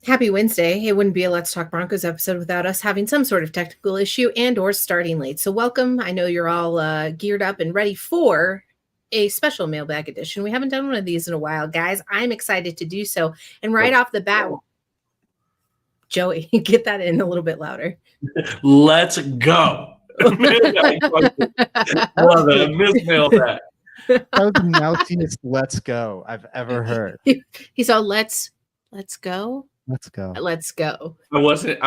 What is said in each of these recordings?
Happy Wednesday. It wouldn't be a Let's Talk Broncos episode without us having some sort of technical issue and or starting late. So welcome. I know you're all geared up and ready for a special mailbag edition. We haven't done one of these in a while, guys. I'm excited to do so. And right off the bat, Joey, get that in a little bit louder. Let's go. Love it. I miss mailbag. That was the mousiest "let's go" I've ever heard. He's all let's go. Let's go. Let's go. I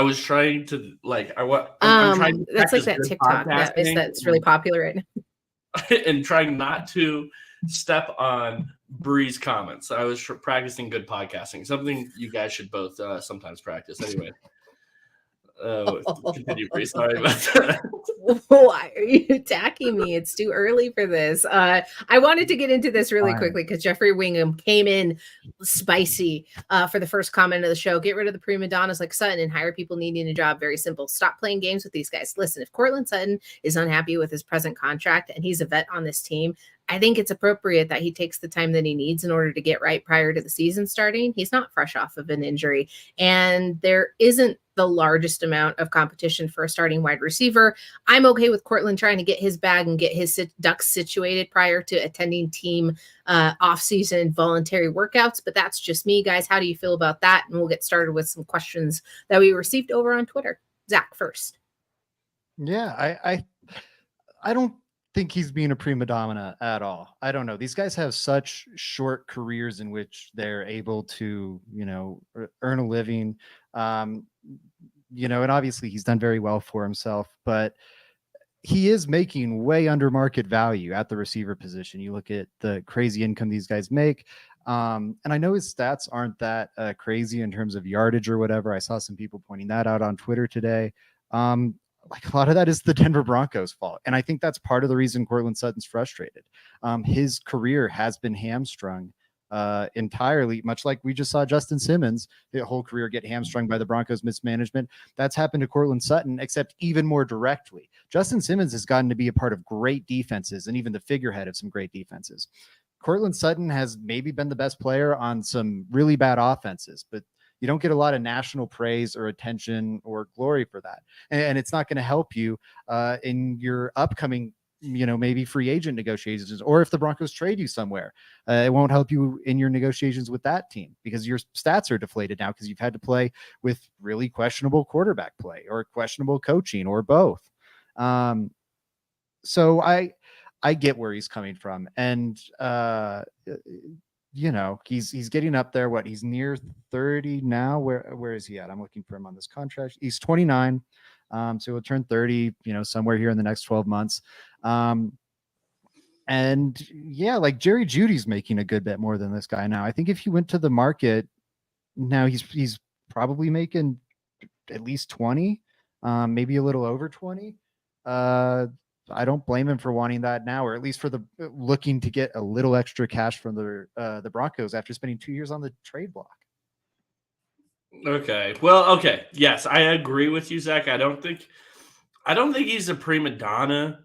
was trying to I'm trying to that's like that TikTok that's really popular right now. And trying not to step on Bree's comments. I was practicing good podcasting, something you guys should both sometimes practice. Anyway. Continue, Bree. Sorry about that. Why are you attacking me? It's too early for this. I wanted to get into this really quickly because Jeffrey Wingham came in spicy for the first comment of the show. Get rid of the prima donnas like Sutton and hire people needing a job. Very simple. Stop playing games with these guys. Listen, if Courtland Sutton is unhappy with his present contract and he's a vet on this team, I think it's appropriate that he takes the time that he needs in order to get right prior to the season starting. He's not fresh off of an injury, and there isn't the largest amount of competition for a starting wide receiver. I'm okay with Courtland trying to get his bag and get his ducks situated prior to attending team off-season voluntary workouts, but that's just me, guys. How do you feel about that? And we'll get started with some questions that we received over on Twitter. Zach first. Yeah, I don't think he's being a prima donna at all. I don't know. These guys have such short careers in which they're able to, earn a living. And obviously he's done very well for himself, but he is making way under market value at the receiver position. You look at the crazy income these guys make. And I know his stats aren't that crazy in terms of yardage or whatever. I saw some people pointing that out on Twitter today. A lot of that is the Denver Broncos' fault. And I think that's part of the reason Courtland Sutton's frustrated. His career has been hamstrung entirely, much like we just saw Justin Simmons, the whole career get hamstrung by the Broncos' mismanagement. That's happened to Courtland Sutton, except even more directly. Justin Simmons has gotten to be a part of great defenses and even the figurehead of some great defenses. Courtland Sutton has maybe been the best player on some really bad offenses, but you don't get a lot of national praise or attention or glory for that. And it's not going to help you in your upcoming, maybe free agent negotiations, or if the Broncos trade you somewhere, it won't help you in your negotiations with that team because your stats are deflated now because you've had to play with really questionable quarterback play or questionable coaching or both. So I get where he's coming from. And, he's getting up there. He's near 30 now. Where is he at? I'm looking for him on this contract. He's 29. So he'll turn 30, somewhere here in the next 12 months. And yeah, like Jerry Jeudy's making a good bit more than this guy now. I think if he went to the market now, he's probably making at least 20, maybe a little over 20. I don't blame him for wanting that now, or at least for looking to get a little extra cash from the Broncos after spending 2 years on the trade block. Okay. Well, okay. Yes, I agree with you, Zach. I don't think he's a prima donna.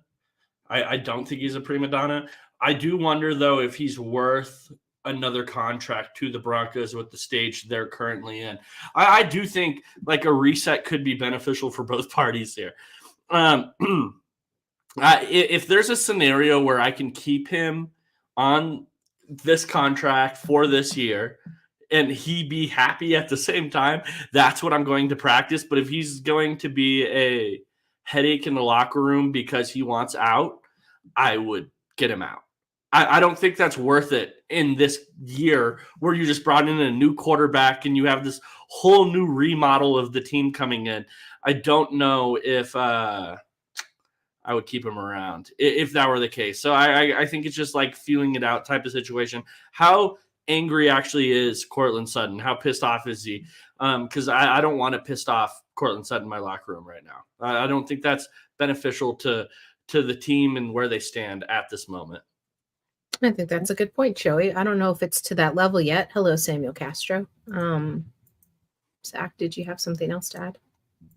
I don't think he's a prima donna. I do wonder though if he's worth another contract to the Broncos with the stage they're currently in. I do think like a reset could be beneficial for both parties here. If there's a scenario where I can keep him on this contract for this year and he be happy at the same time, that's what I'm going to practice. But if he's going to be a headache in the locker room because he wants out, I would get him out. I don't think that's worth it in this year where you just brought in a new quarterback and you have this whole new remodel of the team coming in. I don't know if I would keep him around if that were the case. So I think it's just like feeling it out type of situation. How angry actually is Courtland Sutton? How pissed off is he? Because I don't want to pissed off Courtland Sutton in my locker room right now. I don't think that's beneficial to the team and where they stand at this moment. I think that's a good point, Joey. I don't know if it's to that level yet. Hello, Samuel Castro. Zach, did you have something else to add?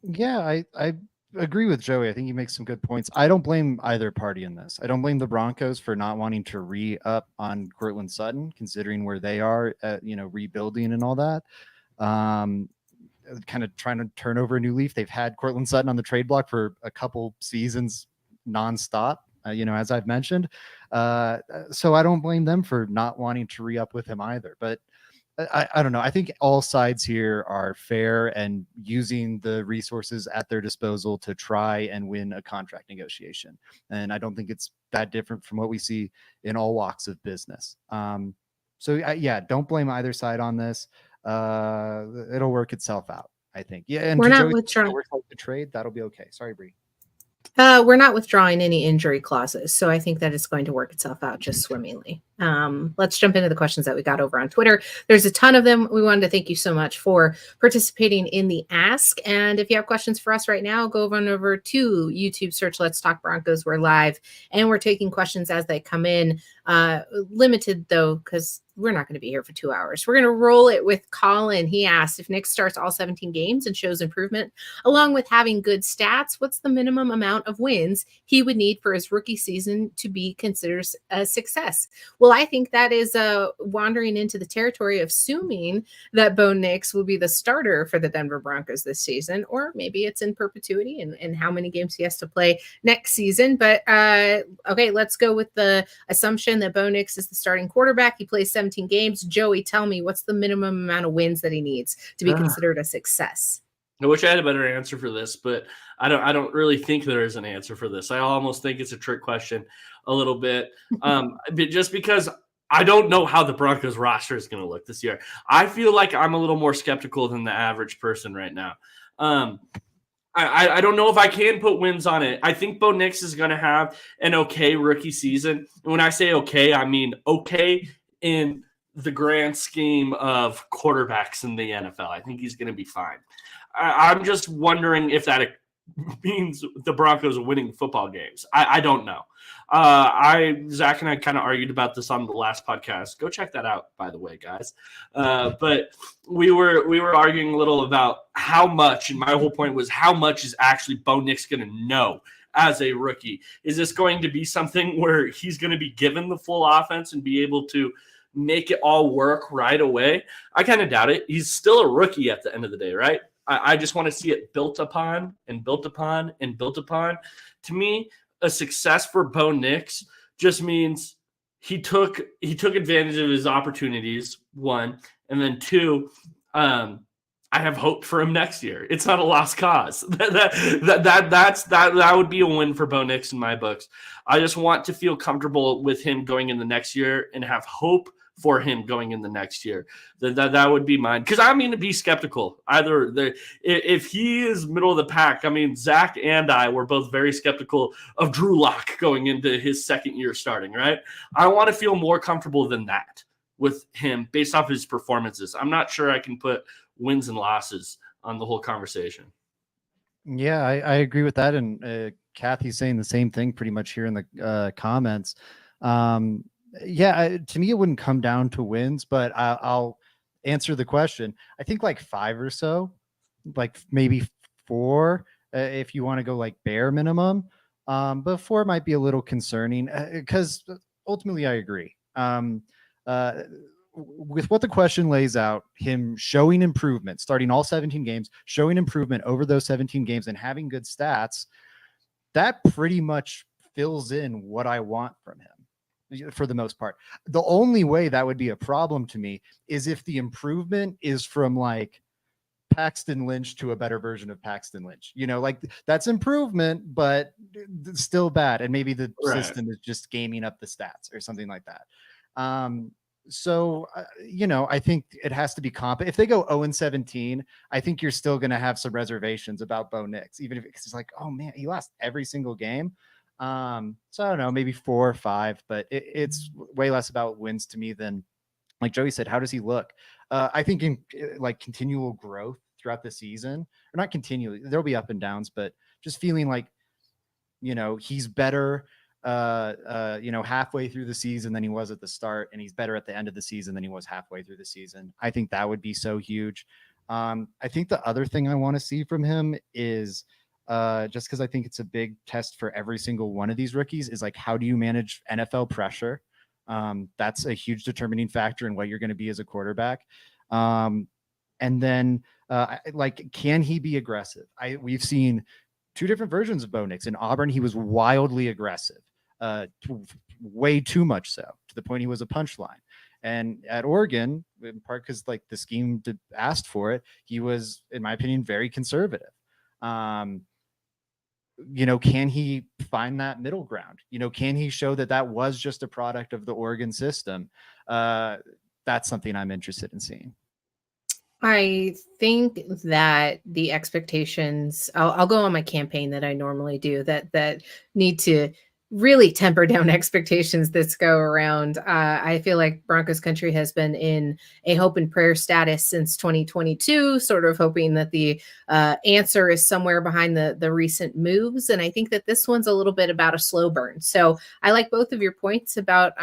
Yeah, I agree with Joey. I think he makes some good points. I don't blame either party in this. I don't blame the Broncos for not wanting to re-up on Courtland Sutton, considering where they are at, rebuilding and all that. kind of trying to turn over a new leaf. They've had Cortland Sutton on the trade block for a couple seasons nonstop, as I've mentioned. So I don't blame them for not wanting to re-up with him either. But I don't know. I think all sides here are fair and using the resources at their disposal to try and win a contract negotiation. And I don't think it's that different from what we see in all walks of business. Don't blame either side on this. It'll work itself out, I think. Yeah, and we're not Joey's withdrawing. works out the trade. That'll be okay. Sorry, Bree. We're not withdrawing any injury clauses, so I think that it's going to work itself out just swimmingly. Let's jump into the questions that we got over on Twitter. There's a ton of them. We wanted to thank you so much for participating in the Ask. And if you have questions for us right now, go on over to YouTube, search Let's Talk Broncos. We're live, and we're taking questions as they come in. Limited, though, because we're not going to be here for 2 hours. We're going to roll it with Colin. He asked, if Nick starts all 17 games and shows improvement, along with having good stats, what's the minimum amount of wins he would need for his rookie season to be considered a success? Well, I think that is wandering into the territory of assuming that Bo Nix will be the starter for the Denver Broncos this season, or maybe it's in perpetuity and how many games he has to play next season. But okay, let's go with the assumption that Bo Nix is the starting quarterback. He plays 17 games. Joey, tell me, what's the minimum amount of wins that he needs to be considered a success? I wish I had a better answer for this, but I don't really think there is an answer for this. I almost think it's a trick question a little bit, just because I don't know how the Broncos roster is going to look this year. I feel like I'm a little more skeptical than the average person right now. I don't know if I can put wins on it. I think Bo Nix is going to have an okay rookie season. And when I say okay, I mean okay in the grand scheme of quarterbacks in the NFL. I think he's going to be fine. I'm just wondering if that means the Broncos are winning football games. I don't know. Zach and I kind of argued about this on the last podcast. Go check that out, by the way, guys. But we were arguing a little about how much, and my whole point was how much is actually Bo Nix going to know as a rookie? Is this going to be something where he's going to be given the full offense and be able to make it all work right away? I kind of doubt it. He's still a rookie at the end of the day, right? I just want to see it built upon and built upon and built upon. To me, a success for Bo Nix just means he took advantage of his opportunities, one, and then two, I have hope for him next year. It's not a lost cause. That would be a win for Bo Nix in my books. I just want to feel comfortable with him going in the next year and have hope for him going in the next year. That would be mine. Because I'm going to be skeptical. If he is middle of the pack, I mean, Zach and I were both very skeptical of Drew Lock going into his second year starting, right? I want to feel more comfortable than that with him based off his performances. I'm not sure I can put wins and losses on the whole conversation. Yeah, I agree with that. And Kathy's saying the same thing pretty much here in the comments. To me, it wouldn't come down to wins, but I'll answer the question. I think like 5 or so, like maybe 4, if you want to go like bare minimum. But 4 might be a little concerning because ultimately I agree. With what the question lays out, him showing improvement, starting all 17 games, showing improvement over those 17 games and having good stats, that pretty much fills in what I want from him. For the most part. The only way that would be a problem to me is if the improvement is from like Paxton Lynch to a better version of Paxton Lynch. Like that's improvement, but still bad. And maybe the system is just gaming up the stats or something like that. I think it has to be comp. If they go 0-17, I think you're still going to have some reservations about Bo Nix, even if it's like, oh man, he lost every single game. So I don't know, maybe 4 or 5, but it's way less about wins to me than, like Joey said, how does he look? I think in like continual growth throughout the season, or not continually, there'll be up and downs, but just feeling like, he's better, halfway through the season than he was at the start, and he's better at the end of the season than he was halfway through the season. I think that would be so huge. I think the other thing I want to see from him is, just because I think it's a big test for every single one of these rookies, is like, how do you manage NFL pressure? That's a huge determining factor in what you're going to be as a quarterback. And And then like, can he be aggressive? We've seen two different versions of Bo Nix. In Auburn, he was wildly aggressive, way too much so, to the point he was a punchline. And at Oregon, in part because like the scheme asked for it, he was, in my opinion, very conservative. You know, can he find that middle ground? You know, can he show that that was just a product of the Oregon system? That's something I'm interested in seeing. I think that the expectations, I'll go on my campaign that I normally do, that need to really temper down expectations this go around. I feel like Broncos country has been in a hope and prayer status since 2022, sort of hoping that the answer is somewhere behind the recent moves. And I think that this one's a little bit about a slow burn. So I like both of your points about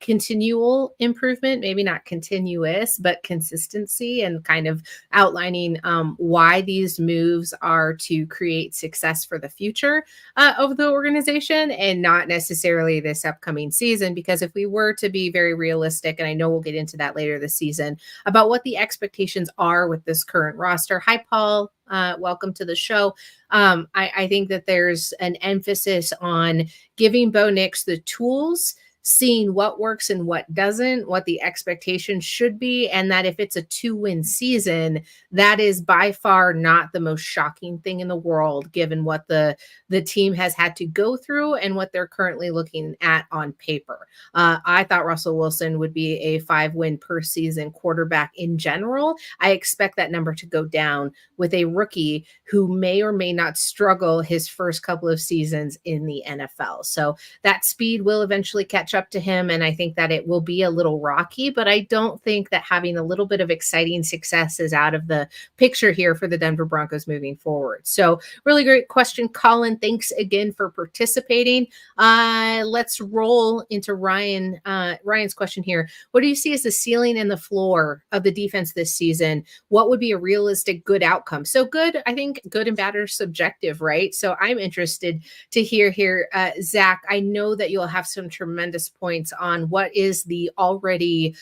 continual improvement, maybe not continuous, but consistency, and kind of outlining why these moves are to create success for the future of the organization and not necessarily this upcoming season. Because if we were to be very realistic, and I know we'll get into that later this season, about what the expectations are with this current roster. Hi, Paul. Welcome to the show. I think that there's an emphasis on giving Bo Nix the tools, seeing what works and what doesn't, what the expectation should be, and that if it's a 2-win season, that is by far not the most shocking thing in the world, given what the team has had to go through and what they're currently looking at on paper. I thought Russell Wilson would be a 5-win per season quarterback in general. I expect that number to go down with a rookie who may or may not struggle his first couple of seasons in the NFL. So that speed will eventually catch up to him, and I think that it will be a little rocky, but I don't think that having a little bit of exciting success is out of the picture here for the Denver Broncos moving forward. So really great question, Colin. Thanks again for participating. Let's roll into Ryan. Ryan's question here. What do you see as the ceiling and the floor of the defense this season? What would be a realistic good outcome? So good, I think good and bad are subjective, right? So I'm interested to hear here, Zach, I know that you'll have some tremendous points on what is the already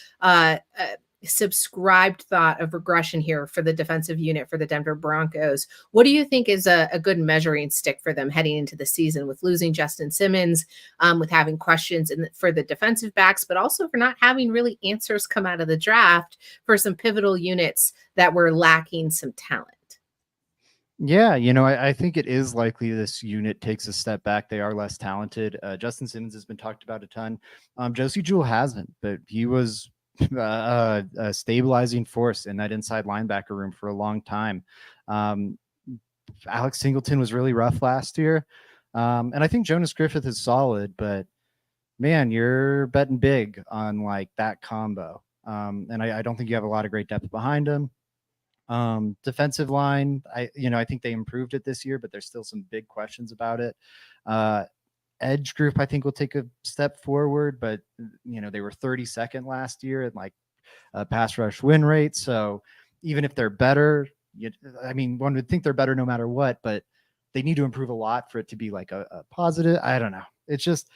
subscribed thought of regression here for the defensive unit for the Denver Broncos. What do you think is a good measuring stick for them heading into the season, with losing Justin Simmons, with having questions for the defensive backs, but also for not having really answers come out of the draft for some pivotal units that were lacking some talent? Yeah, you know, I think it is likely this unit takes a step back. They are less talented. Justin Simmons has been talked about a ton. Josie Jewell hasn't, but he was a stabilizing force in that inside linebacker room for a long time. Alex Singleton was really rough last year. And I think Jonas Griffith is solid, but man, you're betting big on like that combo. And I don't think you have a lot of great depth behind him. Defensive line, I think they improved it this year, but there's still some big questions about it. Edge group, I think, will take a step forward, but they were 32nd last year at like pass rush win rate. So even if they're better, one would think they're better no matter what, but they need to improve a lot for it to be like a positive. I don't know. It's just,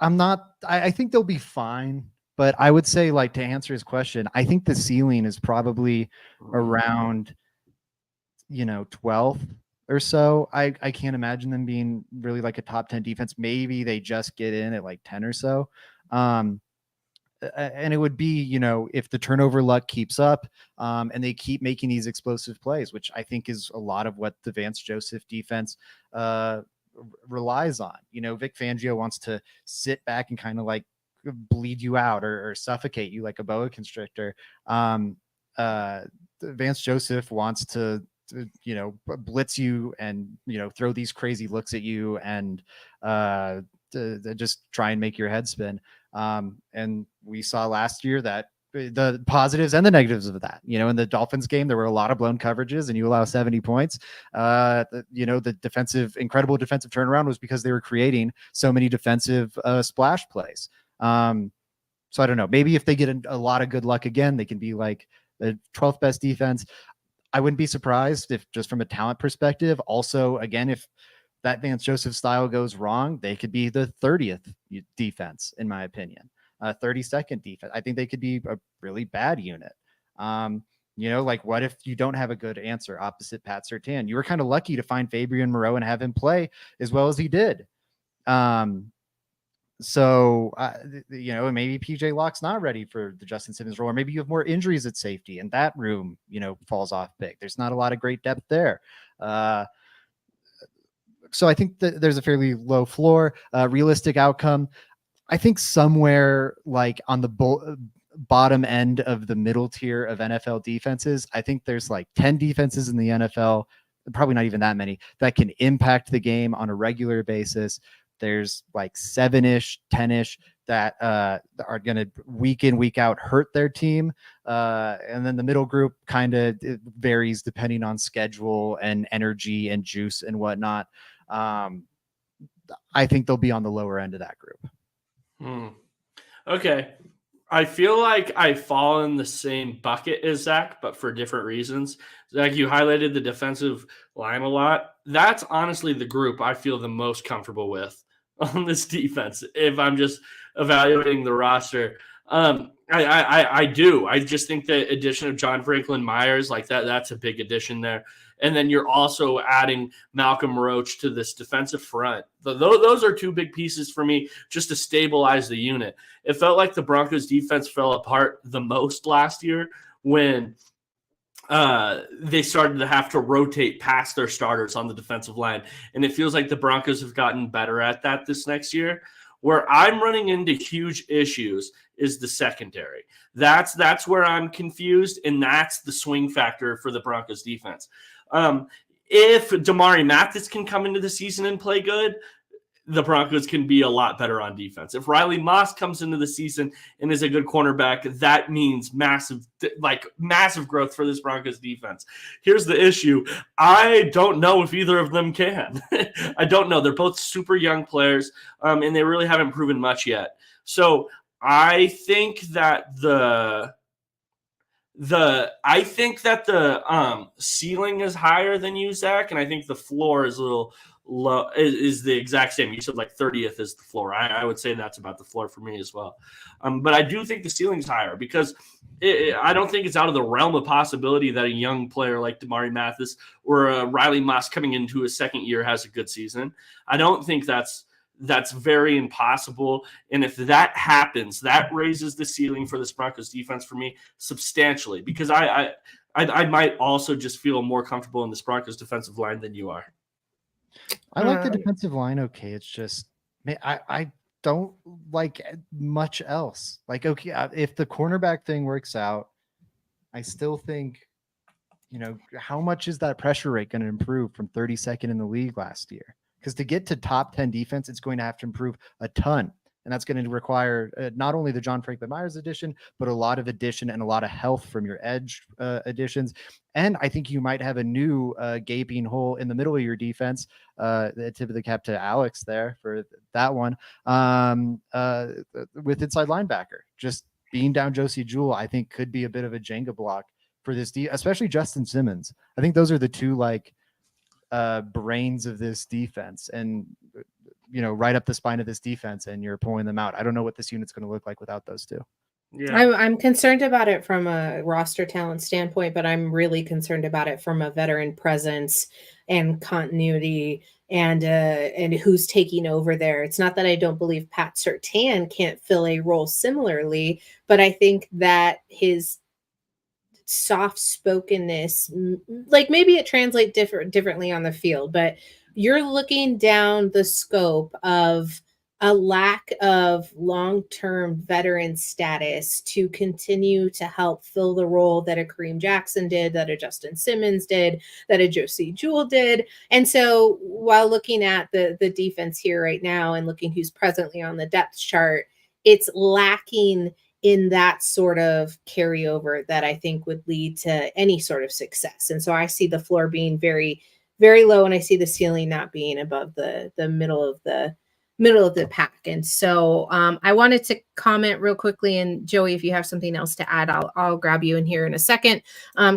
I think they'll be fine. But I would say, like, to answer his question, I think the ceiling is probably around, 12th or so. I can't imagine them being really like a top 10 defense. Maybe they just get in at like 10 or so. And it would be, if the turnover luck keeps up and they keep making these explosive plays, which I think is a lot of what the Vance Joseph defense relies on. Vic Fangio wants to sit back and kind of like bleed you out or suffocate you like a boa constrictor. Vance Joseph wants to blitz you and throw these crazy looks at you and to just try and make your head spin. And we saw last year that the positives and the negatives of that. In the Dolphins game, there were a lot of blown coverages, and you allow 70 points. The incredible defensive turnaround was because they were creating so many defensive splash plays. So I don't know. Maybe if they get a lot of good luck again, they can be like the 12th best defense. I wouldn't be surprised if, just from a talent perspective, also, again, if that Vance Joseph style goes wrong, they could be the 30th defense, in my opinion. 32nd defense. I think they could be a really bad unit. Like what if you don't have a good answer opposite Pat Surtain? You were kind of lucky to find Fabian Moreau and have him play as well as he did. So, maybe PJ Locke's not ready for the Justin Simmons role, or maybe you have more injuries at safety and that room, falls off big. There's not a lot of great depth there. So I think that there's a fairly low floor, realistic outcome. I think somewhere like on the bottom end of the middle tier of NFL defenses, I think there's like 10 defenses in the NFL, probably not even that many, that can impact the game on a regular basis. There's like 7-ish, 10-ish that are going to week in, week out hurt their team. And then the middle group kind of varies depending on schedule and energy and juice and whatnot. I think they'll be on the lower end of that group. Okay. I feel like I fall in the same bucket as Zach, but for different reasons. Zach, you highlighted the defensive line a lot. That's honestly the group I feel the most comfortable with on this defense. If I'm just evaluating the roster, I do. I just think the addition of John Franklin Myers, like that's a big addition there. And then you're also adding Malcolm Roach to this defensive front. Those are two big pieces for me just to stabilize the unit. It felt like the Broncos defense fell apart the most last year when they started to have to rotate past their starters on the defensive line. And it feels like the Broncos have gotten better at that this next year. Where I'm running into huge issues is the secondary. That's where I'm confused, and that's the swing factor for the Broncos defense. If Damari Mathis can come into the season and play good, the Broncos can be a lot better on defense. If Riley Moss comes into the season and is a good cornerback, that means massive growth for this Broncos defense. Here's the issue. I don't know if either of them can. I don't know. They're both super young players, and they really haven't proven much yet. So I think that the ceiling is higher than you, Zach, and I think the floor is a little low, is the exact same. You said like 30th is the floor. I would say that's about the floor for me as well. But I do think the ceiling's higher because I don't think it's out of the realm of possibility that a young player like Damari Mathis or Riley Moss coming into his second year has a good season. I don't think that's very impossible. And if that happens, that raises the ceiling for this Broncos defense for me substantially, because I might also just feel more comfortable in this Broncos defensive line than you are. I like the defensive line. Okay. It's just, I don't like much else. Like, okay, if the cornerback thing works out, I still think, how much is that pressure rate going to improve from 32nd in the league last year? Because to get to top 10 defense, it's going to have to improve a ton. And that's going to require not only the John Franklin Myers addition, but a lot of addition and a lot of health from your edge additions. And I think you might have a new gaping hole in the middle of your defense. The tip of the cap to Alex there for that one with inside linebacker. Just being down Josie Jewell, I think could be a bit of a Jenga block for this, especially Justin Simmons. I think those are the two brains of this defense, and right up the spine of this defense, and you're pulling them out. I don't know what this unit's going to look like without those two. Yeah, I'm concerned about it from a roster talent standpoint, but I'm really concerned about it from a veteran presence and continuity and who's taking over there. It's not that I don't believe Pat Surtain can't fill a role similarly, but I think that his soft-spokenness, like maybe it translates differently on the field, but you're looking down the scope of a lack of long-term veteran status to continue to help fill the role that a Kareem Jackson did, that a Justin Simmons did, that a Josie Jewell did. And so while looking at the defense here right now and looking who's presently on the depth chart, it's lacking in that sort of carryover that I think would lead to any sort of success. And so I see the floor being very, very low, and I see the ceiling not being above the middle of the pack. And so I wanted to comment real quickly, and Joey, if you have something else to add, I'll grab you in here in a second.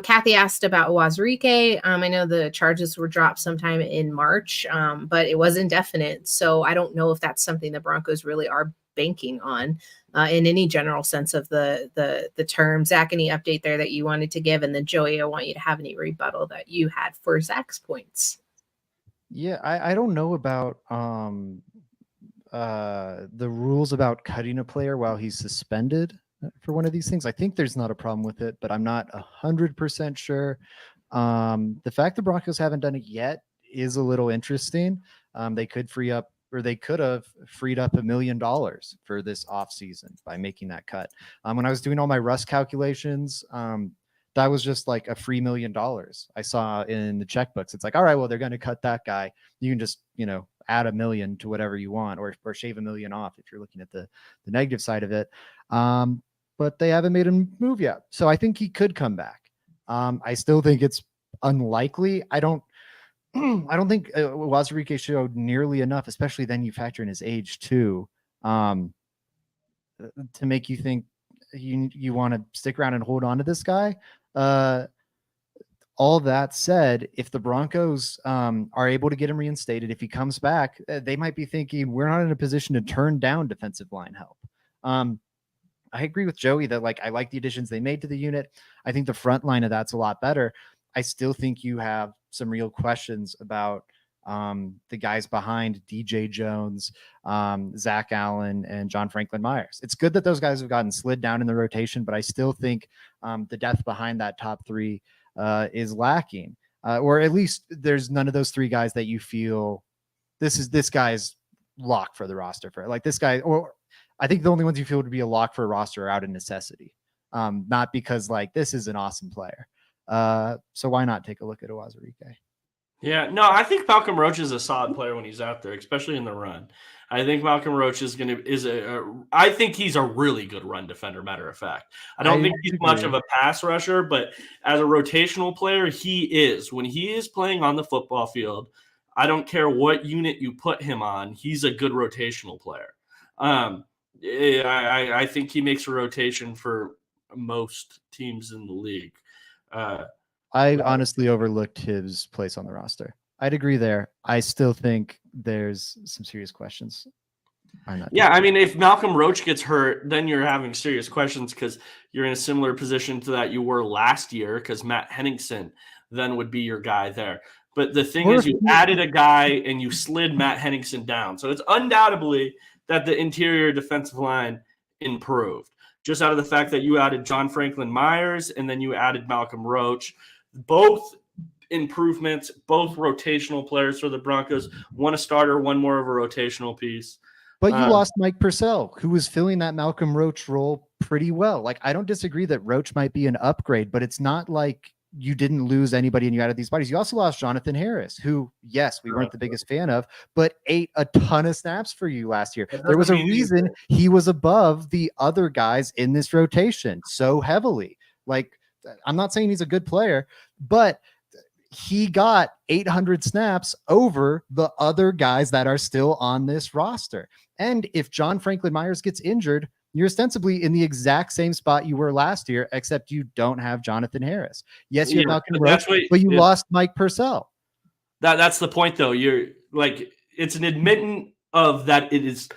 Kathy asked about Wazirike. I know the charges were dropped sometime in March, but it was indefinite. So I don't know if that's something the Broncos really are banking on in any general sense of the term. Zach, any update there that you wanted to give? And then Joey, I want you to have any rebuttal that you had for Zach's points. Yeah, I don't know about the rules about cutting a player while he's suspended for one of these things. I think there's not a problem with it, but I'm not 100% sure. The fact the Broncos haven't done it yet is a little interesting. They could free up, or they could have freed up $1 million for this offseason by making that cut. When I was doing all my Rust calculations, that was just like a free $1 million I saw in the checkbooks. It's like, all right, well, they're going to cut that guy. You can just, add $1 million to whatever you want, or shave $1 million off if you're looking at the negative side of it. But they haven't made him move yet. So I think he could come back. I still think it's unlikely. I don't think Wazirike showed nearly enough, especially then you factor in his age too, to make you think you want to stick around and hold on to this guy. All that said, if the Broncos are able to get him reinstated, if he comes back, they might be thinking we're not in a position to turn down defensive line help. I agree with Joey that I like the additions they made to the unit. I think the front line of that's a lot better. I still think you have some real questions about the guys behind DJ Jones, Zach Allen, and John Franklin Myers. It's good that those guys have gotten slid down in the rotation, but I still think the depth behind that top three is lacking, or at least there's none of those three guys that you feel this guy's locked for the roster for this guy. Or I think the only ones you feel would be a lock for a roster are out of necessity, not because this is an awesome player. So why not take a look at Wazirike? Yeah, no, I think Malcolm Roach is a solid player when he's out there, especially in the run. I think Malcolm Roach I think he's a really good run defender, matter of fact. I don't think he's much of a pass rusher, but as a rotational player, he is. When he is playing on the football field, I don't care what unit you put him on, he's a good rotational player. I think he makes a rotation for most teams in the league. I honestly overlooked his place on the roster. I'd agree there. I still think there's some serious questions. Yeah, I mean, if Malcolm Roach gets hurt, then you're having serious questions because you're in a similar position to that you were last year, because Matt Henningsen then would be your guy there. But the thing is, you added a guy and you slid Matt Henningsen down. So it's undoubtedly that the interior defensive line improved. Just out of the fact that you added John Franklin Myers and then you added Malcolm Roach. Both improvements, both rotational players for the Broncos. One a starter, one more of a rotational piece. But you lost Mike Purcell, who was filling that Malcolm Roach role pretty well. I don't disagree that Roach might be an upgrade, but it's not like you didn't lose anybody and you added these bodies. You also lost Jonathan Harris, who, yes, we weren't the biggest fan of, but ate a ton of snaps for you last year. There was a reason he was above the other guys in this rotation so heavily. I'm not saying he's a good player, but he got 800 snaps over the other guys that are still on this roster. And if John Franklin Myers gets injured, you're ostensibly in the exact same spot you were last year, except you don't have Jonathan Harris. Yes, you have Malcolm Roach, but you lost Mike Purcell. That's the point, though. You're it's an admitting of that it is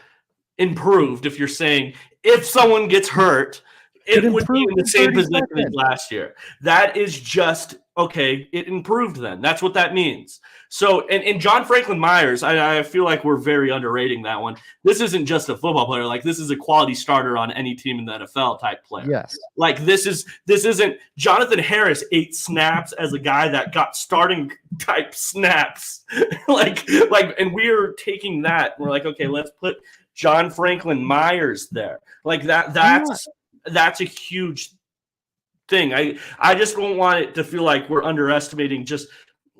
improved. If you're saying if someone gets hurt, it would be in the same position as last year. That is just okay. It improved then. That's what that means. So, and John Franklin Myers, I feel like we're very underrating that one. This isn't just a football player. This is a quality starter on any team in the NFL type player. Yes. This isn't Jonathan Harris 8 snaps as a guy that got starting type snaps. And we're taking that. We're okay, let's put John Franklin Myers there. That's a huge thing. I just don't want it to feel like we're underestimating just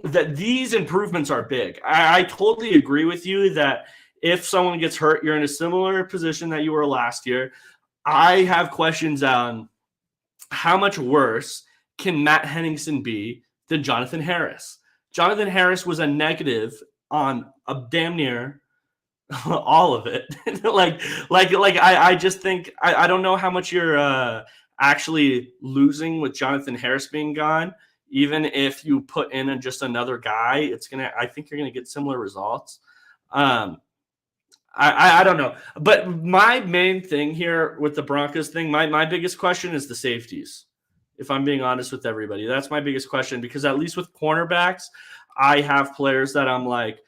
that these improvements are big. I totally agree with you that if someone gets hurt, you're in a similar position that you were last year. I have questions on how much worse can Matt Henningsen be than Jonathan Harris. Jonathan Harris was a negative on a damn near all of it. I just think I don't know how much you're actually losing with Jonathan Harris being gone. Even if you put in just another guy, I think you're gonna get similar results. I don't know. But my main thing here with the Broncos thing, my biggest question is the safeties. If I'm being honest with everybody, that's my biggest question, because at least with cornerbacks, I have players that I'm like,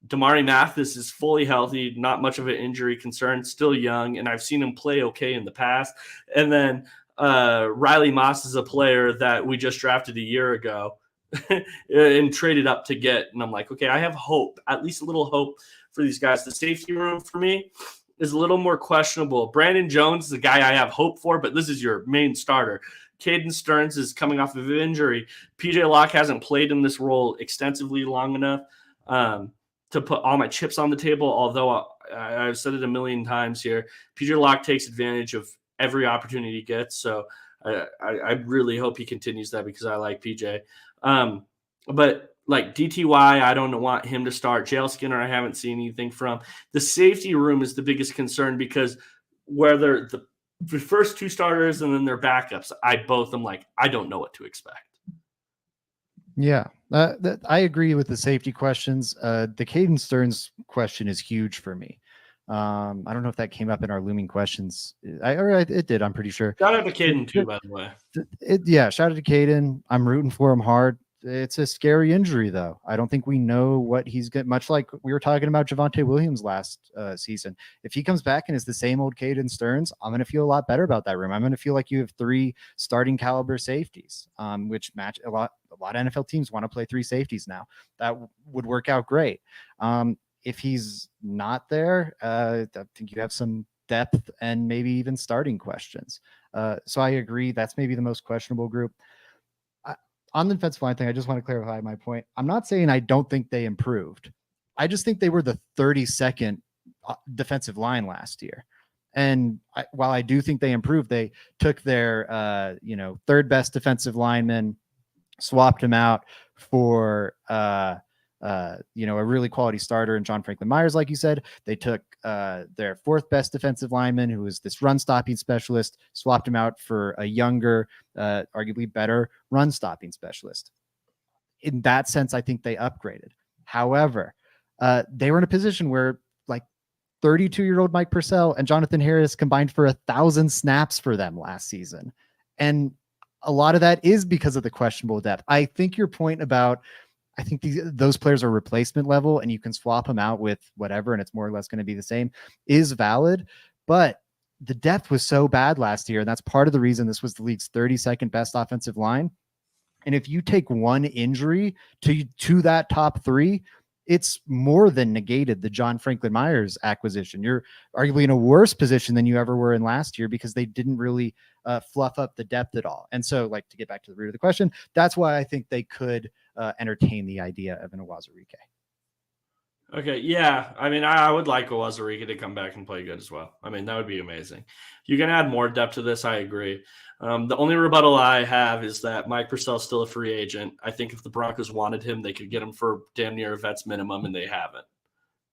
Damari Mathis is fully healthy, not much of an injury concern, still young, and I've seen him play okay in the past. And then Riley Moss is a player that we just drafted a year ago and traded up to get. And I'm like, okay, I have hope, at least a little hope for these guys. The safety room for me is a little more questionable. Brandon Jones is a guy I have hope for, but this is your main starter. Caden Stearns is coming off of an injury. PJ Locke hasn't played in this role extensively long enough to put all my chips on the table, although I've said it a million times here. PJ Locke takes advantage of every opportunity he gets, so I really hope he continues that, because I like PJ. But like DTY, I don't want him to start. JL Skinner, I haven't seen anything from. The safety room is the biggest concern, because whether the first two starters and then their backups, I'm like, I don't know what to expect. Yeah, I agree with the safety questions. The Caden Stearns question is huge for me. I don't know if that came up in our looming questions. It did. I'm pretty sure. Shout out to Caden too, by the way. Yeah, shout out to Caden. I'm rooting for him hard. It's a scary injury, though. I don't think we know what he's got. Much like we were talking about Javonte Williams last season. If he comes back and is the same old Caden Stearns, I'm going to feel a lot better about that room. I'm going to feel like you have 3 starting caliber safeties, which match a lot. A lot of NFL teams want to play 3 safeties now. That would work out great. If he's not there, I think you have some depth and maybe even starting questions. So I agree. That's maybe the most questionable group. On the defensive line thing, I just want to clarify my point. I'm not saying I don't think they improved. I just think they were the 32nd defensive line last year. And while I do think they improved, they took their, 3rd best defensive lineman, swapped him out for, a really quality starter in John Franklin Myers, like you said. They took their 4th best defensive lineman, who was this run stopping specialist, swapped him out for a younger, arguably better run stopping specialist. In that sense, I think they upgraded. However, they were in a position where like 32-year-old Mike Purcell and Jonathan Harris combined for 1,000 snaps for them last season. And a lot of that is because of the questionable depth. I think your point about, I think those players are replacement level and you can swap them out with whatever, and it's more or less going to be the same, is valid. But the depth was so bad last year, and that's part of the reason this was the league's 32nd best offensive line. And if you take one injury to that top 3, it's more than negated the John Franklin Myers acquisition. You're arguably in a worse position than you ever were in last year, because they didn't really fluff up the depth at all. And so, like, to get back to the root of the question, that's why I think they could entertain the idea of an Uwazurike. Okay, yeah. I mean, I would like Uwazurike to come back and play good as well. I mean, that would be amazing. You can add more depth to this, I agree. The only rebuttal I have is that Mike Purcell's still a free agent. I think if the Broncos wanted him, they could get him for damn near a vet's minimum, and they haven't.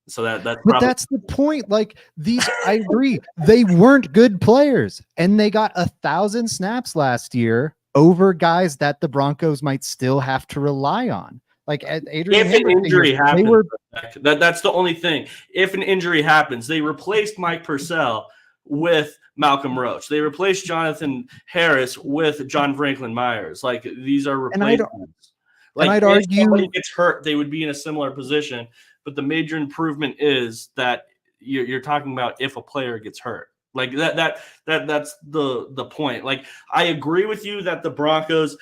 So that's the point. Like, these, I agree, they weren't good players, and they got 1,000 snaps last year over guys that the Broncos might still have to rely on. Like Adrian, if an injury happens, that's the only thing. If an injury happens, they replaced Mike Purcell with Malcolm Roach. They replaced Jonathan Harris with John Franklin Myers. Like, these are replacements. Like, I'd if argue somebody gets hurt, they would be in a similar position. But the major improvement is that you're talking about if a player gets hurt. Like that's the point. Like, I agree with you that the Broncos,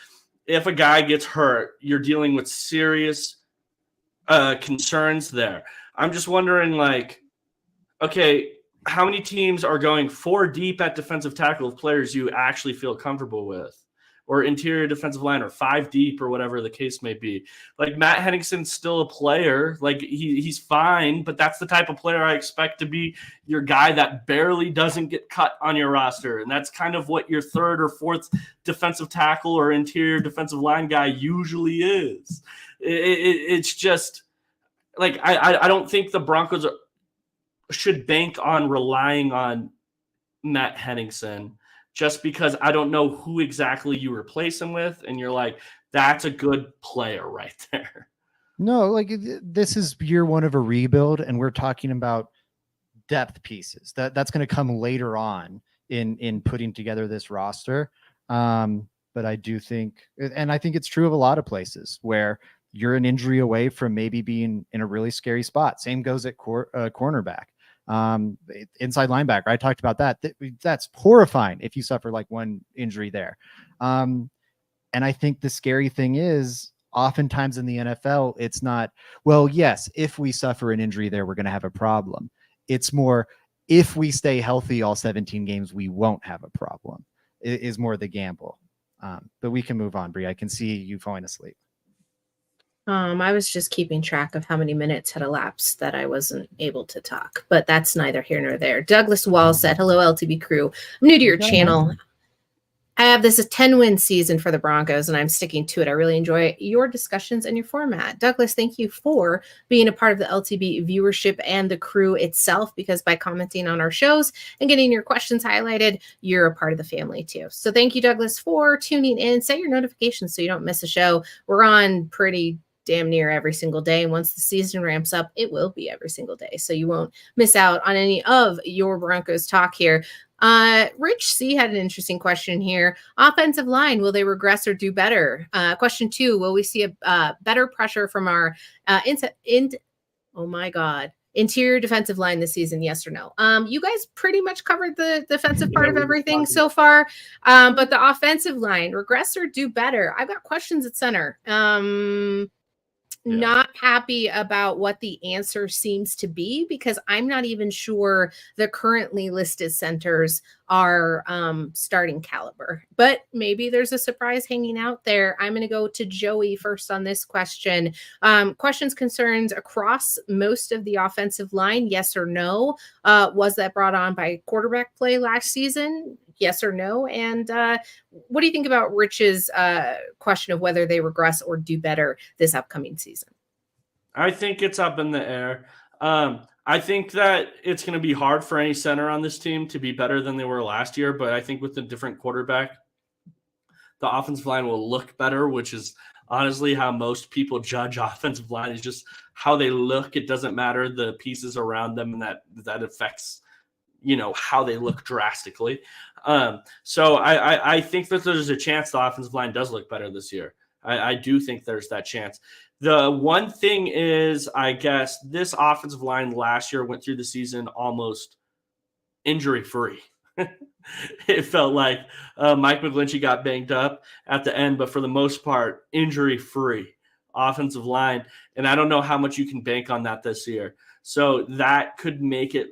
if a guy gets hurt, you're dealing with serious concerns there. I'm just wondering, like, okay, how many teams are going 4 deep at defensive tackle of players you actually feel comfortable with, or interior defensive line, or 5 deep, or whatever the case may be? Like, Matt Henningsen's still a player. Like, he's fine, but that's the type of player I expect to be your guy that barely doesn't get cut on your roster. And that's kind of what your 3rd or 4th defensive tackle or interior defensive line guy usually is. It's just like, I don't think the Broncos should bank on relying on Matt Henningsen, just because I don't know who exactly you replace him with. And you're like, that's a good player right there. No, like, this is year 1 of a rebuild, and we're talking about depth pieces. That's going to come later on in putting together this roster. But I do think, and I think it's true of a lot of places where you're an injury away from maybe being in a really scary spot. Same goes at cornerback, inside linebacker. I talked about that. That's horrifying if you suffer like one injury there. And I think the scary thing is, oftentimes in the NFL, it's not, well, yes, if we suffer an injury there, we're going to have a problem. It's more, if we stay healthy all 17 games, we won't have a problem, is more the gamble. But we can move on, Bree. I can see you falling asleep. I was just keeping track of how many minutes had elapsed that I wasn't able to talk, but that's neither here nor there. Douglas Wall said, hello, LTB crew. I'm new to your channel. I have this a 10-win season for the Broncos, and I'm sticking to it. I really enjoy your discussions and your format. Douglas, thank you for being a part of the LTB viewership and the crew itself, because by commenting on our shows and getting your questions highlighted, you're a part of the family too. So thank you, Douglas, for tuning in. Set your notifications so you don't miss a show. We're on pretty damn near every single day. And once the season ramps up, it will be every single day. So you won't miss out on any of your Broncos talk here. Rich C had an interesting question here. Offensive line, will they regress or do better? Question 2, will we see a better pressure from our interior defensive line this season? Yes or no? You guys pretty much covered the defensive part of everything so far. But the offensive line, regress or do better? I've got questions at center. Not happy about what the answer seems to be, because I'm not even sure the currently listed centers are starting caliber, but maybe there's a surprise hanging out there. I'm going to go to Joey first on this question. Questions, concerns across most of the offensive line, yes or no? Was that brought on by quarterback play last season? Yes or no? And what do you think about Rich's question of whether they regress or do better this upcoming season? I think it's up in the air. I think that it's going to be hard for any center on this team to be better than they were last year, but I think with a different quarterback, the offensive line will look better, which is honestly how most people judge offensive line, is just how they look. It doesn't matter the pieces around them, and that affects, how they look drastically. So I think that there's a chance the offensive line does look better this year. I do think there's that chance. The one thing is, I guess, this offensive line last year went through the season almost injury-free. It felt like Mike McGlinchey got banged up at the end, but for the most part, injury-free offensive line. And I don't know how much you can bank on that this year. So that could make it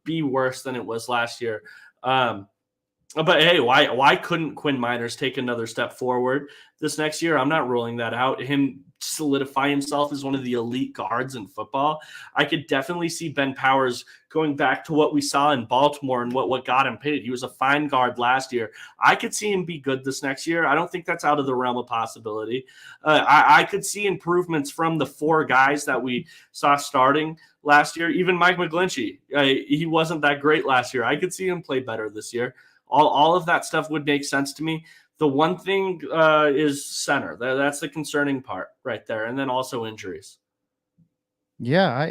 be worse than it was last year. But hey, why couldn't Quinn Miners take another step forward this next year? I'm not ruling that out. Him solidify himself as one of the elite guards in football. I could definitely see Ben Powers going back to what we saw in Baltimore and what got him paid. He was a fine guard last year. I could see him be good this next year. I don't think that's out of the realm of possibility. I could see improvements from the 4 guys that we saw starting last year. Even Mike McGlinchey, he wasn't that great last year. I could see him play better this year. All of that stuff would make sense to me. The one thing is center. That's the concerning part right there. And then also injuries. Yeah,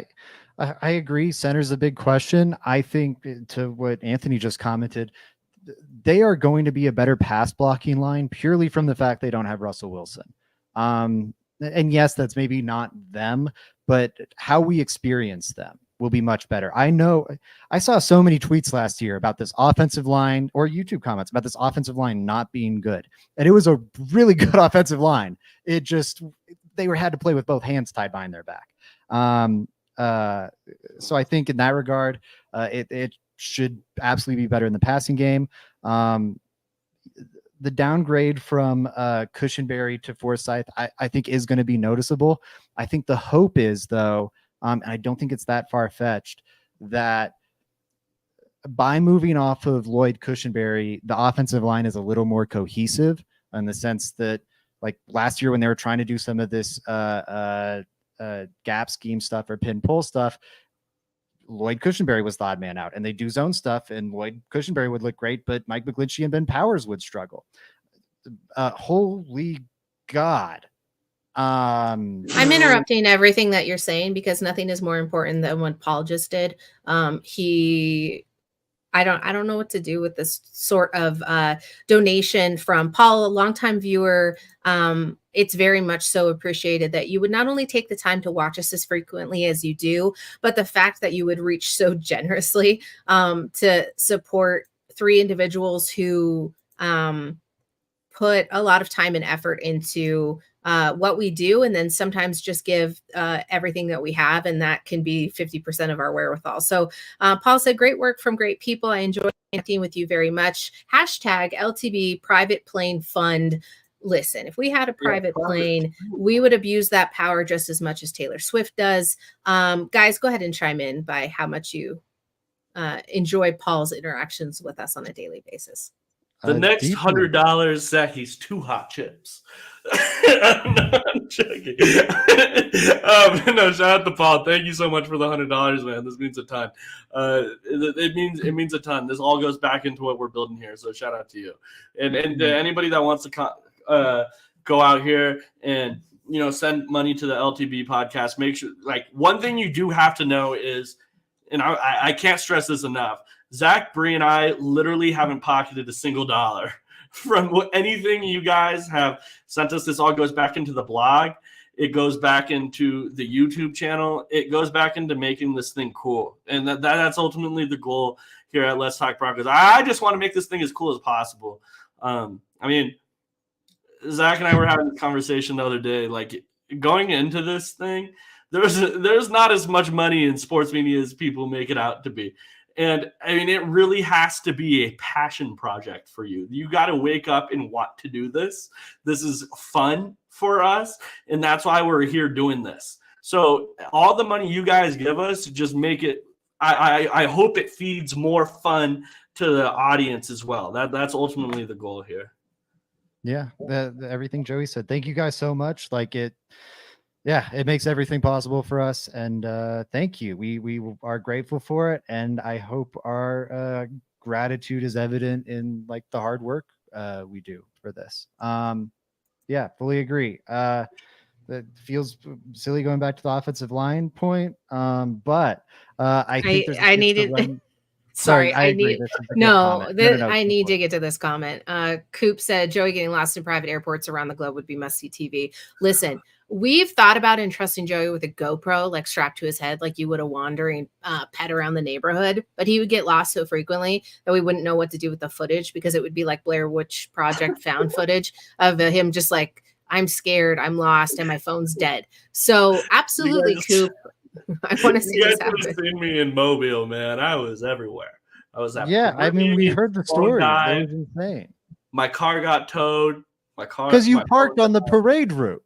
I agree. Center's a big question. I think, to what Anthony just commented, they are going to be a better pass blocking line purely from the fact they don't have Russell Wilson. And yes, that's maybe not them, but how we experience them will be much better. I know I saw so many tweets last year about this offensive line, or YouTube comments about this offensive line not being good. And it was a really good offensive line. It just, they had to play with both hands tied behind their back. So I think in that regard, it should absolutely be better in the passing game. The downgrade from Cushenberry to Forsythe, I think is going to be noticeable. I think the hope is, though, and I don't think it's that far-fetched, that by moving off of Lloyd Cushenberry, the offensive line is a little more cohesive, in the sense that, like last year when they were trying to do some of this gap scheme stuff or pin pull stuff, Lloyd Cushenberry was the odd man out, and they do zone stuff, and Lloyd Cushenberry would look great, but Mike McGlinchey and Ben Powers would struggle. Holy God, I'm interrupting everything that you're saying because nothing is more important than what Paul just did. I don't know what to do with this sort of donation from Paul, a longtime viewer. It's very much so appreciated that you would not only take the time to watch us as frequently as you do, but the fact that you would reach so generously to support three individuals who put a lot of time and effort into what we do, and then sometimes just give everything that we have, and that can be 50% of our wherewithal. So Paul said, great work from great people. I enjoy connecting with you very much. Hashtag LTB Private Plane Fund. Listen, if we had a private plane, we would abuse that power just as much as Taylor Swift does. Guys, go ahead and chime in by how much you enjoy Paul's interactions with us on a daily basis. The next $100, Zach, he's 2 hot chips. I'm joking. No, shout out to Paul. Thank you so much for the $100, man. This means a ton. It means a ton. This all goes back into what we're building here. So shout out to you. And anybody that wants to go out here and send money to the LTB podcast, make sure, like, one thing you do have to know is, and I can't stress this enough, Zach, Bree, and I literally haven't pocketed a single dollar from anything you guys have sent us. This all goes back into the blog. It goes back into the YouTube channel. It goes back into making this thing cool. And that's ultimately the goal here at Let's Talk Broncos. I just want to make this thing as cool as possible. I mean, Zach and I were having a conversation the other day, like, going into this thing, there's not as much money in sports media as people make it out to be. And I mean, it really has to be a passion project for you. You got to wake up and want to do this. This is fun for us, and that's why we're here doing this. So all the money you guys give us, just make it. I hope it feeds more fun to the audience as well. That's ultimately the goal here. Yeah, everything Joey said. Thank you guys so much. Yeah, it makes everything possible for us, and thank you. We are grateful for it, and I hope our gratitude is evident in like the hard work we do for this. Yeah, fully agree. It feels silly going back to the offensive line point, but I think I needed. Sorry, I need I need to get to this comment. Coop said Joey getting lost in private airports around the globe would be must-see TV. Listen, we've thought about entrusting Joey with a GoPro like strapped to his head, like you would a wandering pet around the neighborhood, but he would get lost so frequently that we wouldn't know what to do with the footage, because it would be like Blair Witch Project found footage of him just like, I'm scared, I'm lost, and my phone's dead. So absolutely, Coop. I want to see this happen. You guys would have seen me in Mobile, man. I was everywhere. I was at I mean, we heard the story. It was insane. My car got towed. Because you parked on the parade route.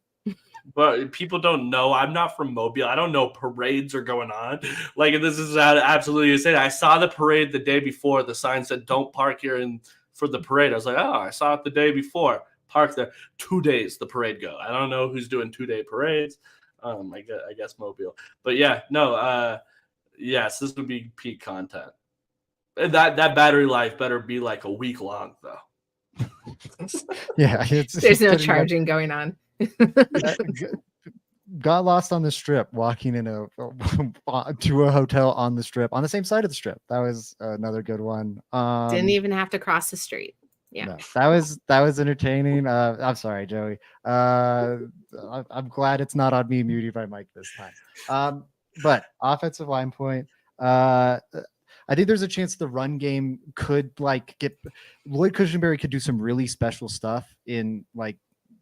But people don't know. I'm not from Mobile. I don't know parades are going on. Like, this is absolutely insane. I saw the parade the day before. The sign said, "Don't park here for the parade." I was like, oh, I saw it the day before. Park there. 2 days the parade go. I don't know who's doing 2-day parades. I guess Mobile. But yeah, no. Yes, this would be peak content. That battery life better be like a week long, though. Yeah, there's no charging going on. Got lost on the strip, walking to a hotel on the strip, on the same side of the strip. That was another good one. Didn't even have to cross the street. Yeah, no, that was entertaining. I'm sorry, Joey. I'm glad it's not on me muted by Mike this time. But offensive line point. I think there's a chance the run game could get Lloyd Cushenberry could do some really special stuff in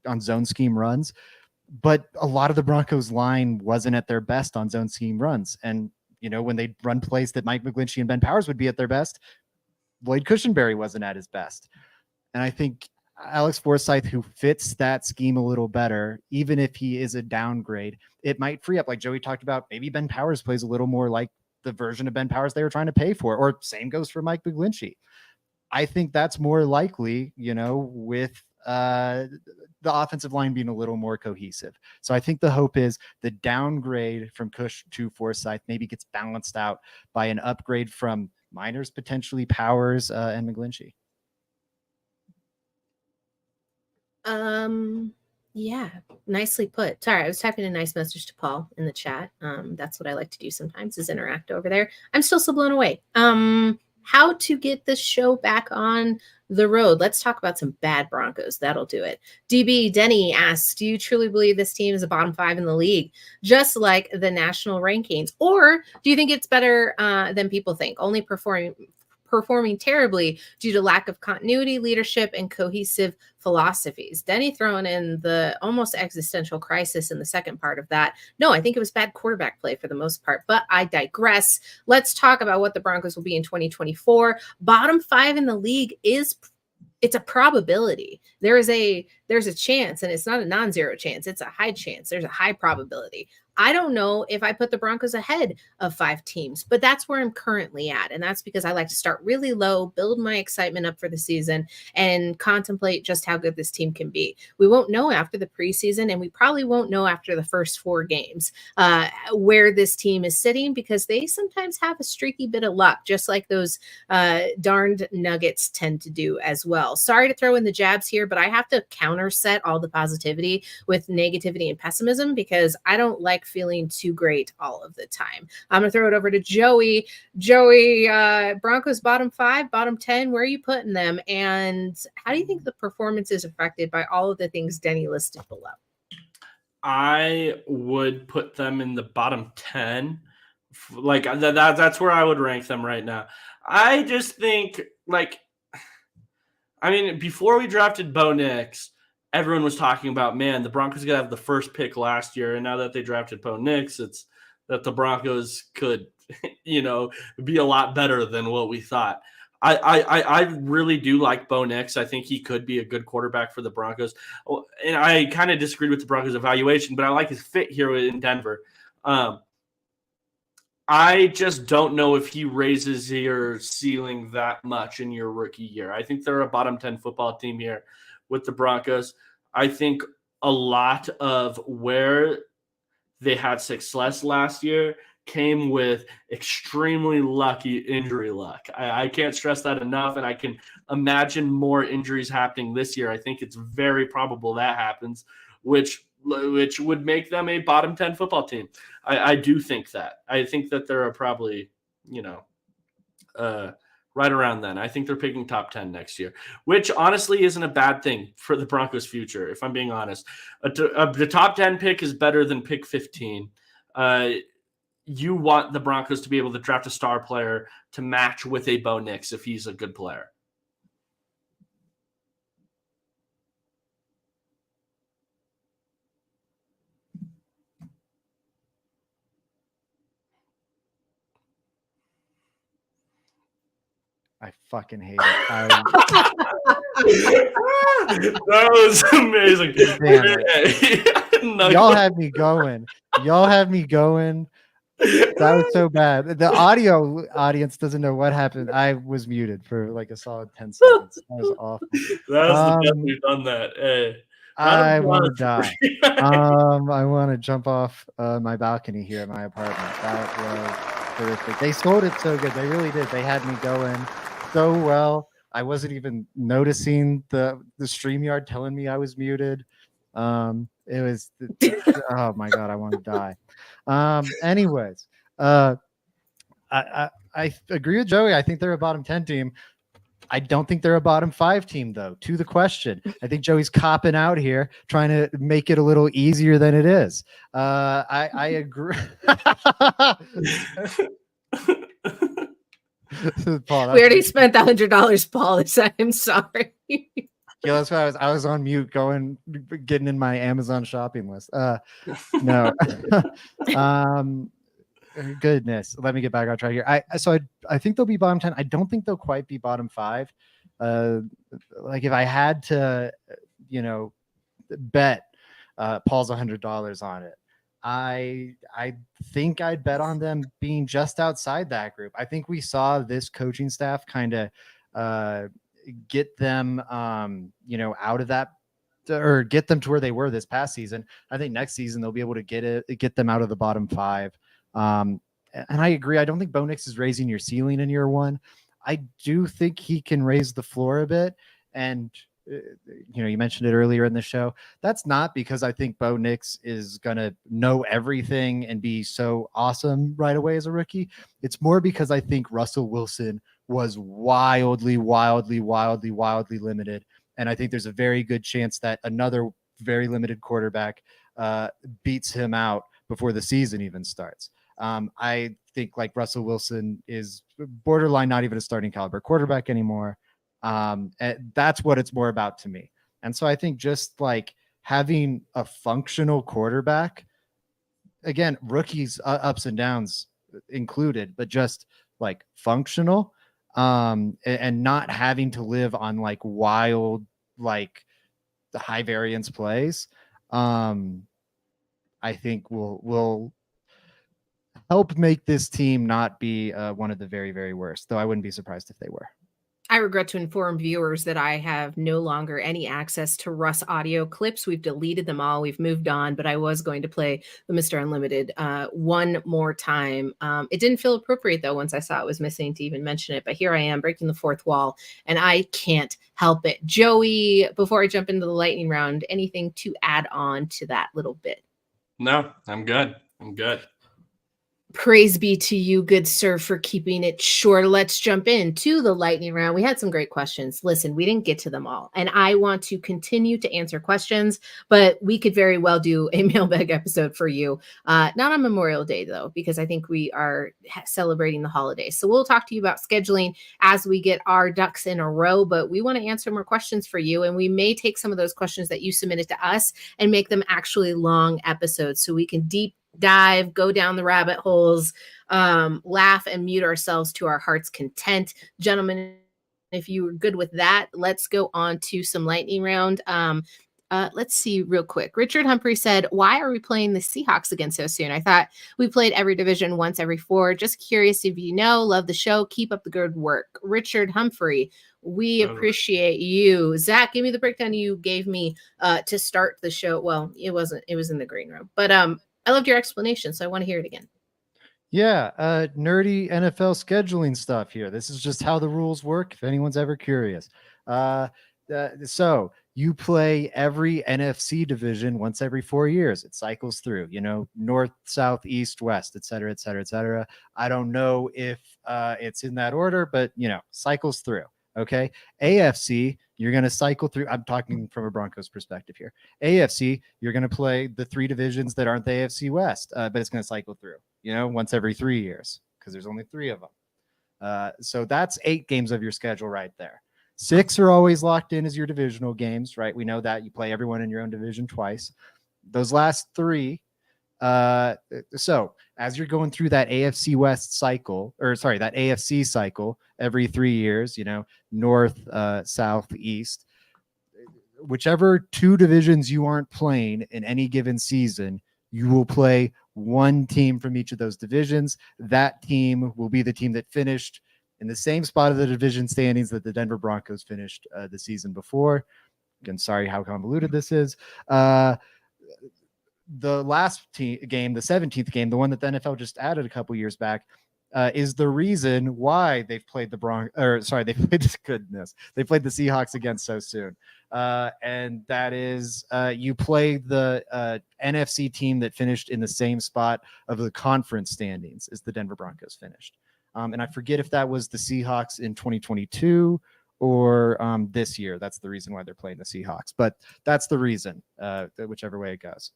on zone scheme runs, but a lot of the Broncos line wasn't at their best on zone scheme runs. And when they run plays that Mike McGlinchey and Ben Powers would be at their best, Lloyd Cushenberry wasn't at his best. And I think Alex Forsythe, who fits that scheme a little better, even if he is a downgrade, it might free up, like Joey talked about, maybe Ben Powers plays a little more like the version of Ben Powers they were trying to pay for, or same goes for Mike McGlinchey. I think that's more likely, with the offensive line being a little more cohesive. So I think the hope is the downgrade from Cush to Forsythe maybe gets balanced out by an upgrade from Miners, potentially Powers, and McGlinchey. Yeah, nicely put. Sorry, I was typing a nice message to Paul in the chat. That's what I like to do sometimes, is interact over there. I'm still so blown away. How to get this show back on the road? Let's talk about some bad Broncos. That'll do it. DB Denny asks, do you truly believe this team is a bottom 5 in the league, just like the national rankings? Or do you think it's better than people think, only performing terribly due to lack of continuity, leadership, and cohesive philosophies? Denny throwing in the almost existential crisis in the second part of that. No, I think it was bad quarterback play for the most part, but I digress. Let's talk about what the Broncos will be in 2024. Bottom 5 in the league it's a probability. There's a chance, and it's not a non-zero chance. It's a high chance. There's a high probability. I don't know if I put the Broncos ahead of 5 teams, but that's where I'm currently at. And that's because I like to start really low, build my excitement up for the season, and contemplate just how good this team can be. We won't know after the preseason, and we probably won't know after the first 4 games where this team is sitting, because they sometimes have a streaky bit of luck, just like those darned Nuggets tend to do as well. Sorry to throw in the jabs here, but I have to counter set all the positivity with negativity and pessimism, because I don't like feeling too great all of the time. I'm gonna throw it over to Joey. Joey, Broncos bottom 5, bottom 10, where are you putting them, and how do you think the performance is affected by all of the things Denny listed below? I would put them in the bottom 10. Like that's where I would rank them right now. I just think, before we drafted Bo Nix, everyone was talking about, man, the Broncos going to have the first pick last year. And now that they drafted Bo Nix, it's that the Broncos could, be a lot better than what we thought. I really do like Bo Nix. I think he could be a good quarterback for the Broncos. And I kind of disagreed with the Broncos evaluation, but I like his fit here in Denver. I just don't know if he raises your ceiling that much in your rookie year. I think they're a bottom 10 football team here with the Broncos. I think a lot of where they had success last year came with extremely lucky injury luck. I can't stress that enough, and I can imagine more injuries happening this year. I think it's very probable that happens, which would make them a bottom 10 football team. I do think that. I think that they're probably, right around then. I think they're picking top 10 next year, which honestly isn't a bad thing for the Broncos' future, if I'm being honest. The top 10 pick is better than pick 15. You want the Broncos to be able to draft a star player to match with a Bo Nix if he's a good player. I fucking hate it. That was amazing. Y'all had me going. That was so bad. The audio audience doesn't know what happened. I was muted for like a solid 10 seconds. That was awful. That was the best we've done that. Hey, I want to die. I want to jump off my balcony here at my apartment. That was terrific. They sold it so good. They really did. They had me going so well. I wasn't even noticing the StreamYard telling me I was muted. It was oh my god, I want to die. Anyways, I agree with Joey. I think they're a bottom 10 team. I don't think they're a bottom 5 team, though. To the question, I think Joey's copping out here, trying to make it a little easier than it is. I agree. Paul, we already spent $100, Paul. I'm sorry. Yeah, that's why I was on mute, getting in my Amazon shopping list. No. Goodness, let me get back on track here. I think they'll be bottom 10. I don't think they'll quite be bottom 5. Like if I had to, bet Paul's $100 on it, I think I'd bet on them being just outside that group. I think we saw this coaching staff kind of get them, out of that, or get them to where they were this past season. I think next season they'll be able to get them out of the bottom 5. And I agree. I don't think Bo Nix is raising your ceiling in year one. I do think he can raise the floor a bit. And you mentioned it earlier in the show. That's not because I think Bo Nix is going to know everything and be so awesome right away as a rookie. It's more because I think Russell Wilson was wildly limited. And I think there's a very good chance that another very limited quarterback beats him out before the season even starts. I think like Russell Wilson is borderline not even a starting caliber quarterback anymore. That's what it's more about to me. And so I think just like having a functional quarterback, again, rookies ups and downs included, but just like functional, and not having to live on like wild, like the high variance plays, I think will help make this team not be one of the very, very worst, though I wouldn't be surprised if they were. I regret to inform viewers that I have no longer any access to Russ audio clips. We've deleted them all. We've moved on, but I was going to play the Mr. Unlimited one more time. It didn't feel appropriate, though, once I saw it was missing to even mention it. But here I am breaking the fourth wall, and I can't help it. Joey, before I jump into the lightning round, anything to add on to that little bit? No, I'm good. Praise be to you, good sir, for keeping it short. Let's jump into the lightning round. We had some great questions. Listen, we didn't get to them all, and I want to continue to answer questions, but we could very well do a mailbag episode for you. Not on Memorial Day, though, because I think we are celebrating the holidays. So we'll talk to you about scheduling as we get our ducks in a row, but we want to answer more questions for you, and we may take some of those questions that you submitted to us and make them actually long episodes so we can deep dive, go down the rabbit holes, laugh and mute ourselves to our heart's content. Gentlemen, if you were good with that, let's go on to some lightning round. Let's see real quick. Richard Humphrey said, why are we playing the Seahawks again so soon? I thought we played every division once every 4. Just curious if you know. Love the show. Keep up the good work. Richard Humphrey, we appreciate you. Zach, give me the breakdown you gave me to start the show. Well, it was in the green room, but I loved your explanation, so I want to hear it again. Yeah, nerdy NFL scheduling stuff here. This is just how the rules work, if anyone's ever curious. So you play every NFC division once every 4 years. It cycles through, north, south, east, west, et cetera, et cetera, et cetera. I don't know if it's in that order, but, cycles through. Okay. AFC, you're going to cycle through. I'm talking from a Broncos perspective here. AFC, you're going to play the 3 divisions that aren't the AFC West, but it's going to cycle through, once every 3 years because there's only 3 of them. So that's 8 games of your schedule right there. 6 are always locked in as your divisional games, right? We know that you play everyone in your own division twice. Those last 3. So as you're going through that AFC West cycle, that AFC cycle every 3 years, north, south, east, whichever 2 divisions you aren't playing in any given season, you will play one team from each of those divisions. That team will be the team that finished in the same spot of the division standings that the Denver Broncos finished the season before. Again, sorry how convoluted this is. The last game, the 17th game, the one that the NFL just added a couple years back, is the reason why they've played the they played the Seahawks again so soon. And that is you play the NFC team that finished in the same spot of the conference standings as the Denver Broncos finished. And I forget if that was the Seahawks in 2022 or this year. That's the reason why they're playing the Seahawks. But that's the reason, whichever way it goes.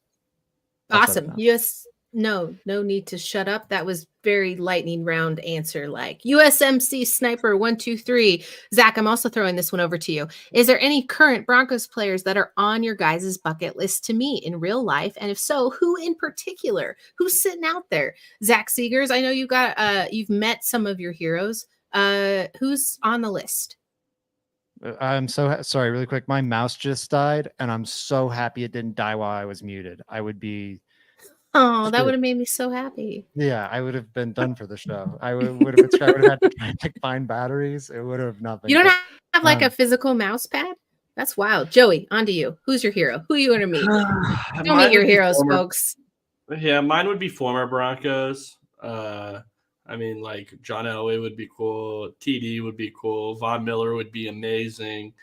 Awesome. Yes. No need to shut up. That was very lightning round answer. Like USMC Sniper 123. Zach, I'm also throwing this one over to you. Is there any current Broncos players that are on your guys' bucket list to meet in real life? And if so, who in particular? Who's sitting out there? Zach Seegers, I know you've met some of your heroes. Who's on the list? I'm so sorry, really quick. My mouse just died, and I'm so happy it didn't die while I was muted. I would be. Oh, that would have made me so happy. Yeah, I would have been done for the show. I would have had to try to find batteries. It would have not been. You don't have like a physical mouse pad? That's wild. Joey, on to you. Who's your hero? Who are you going to meet? Don't meet your heroes, folks. Yeah, mine would be former Broncos. Like John Elway would be cool. TD would be cool. Von Miller would be amazing.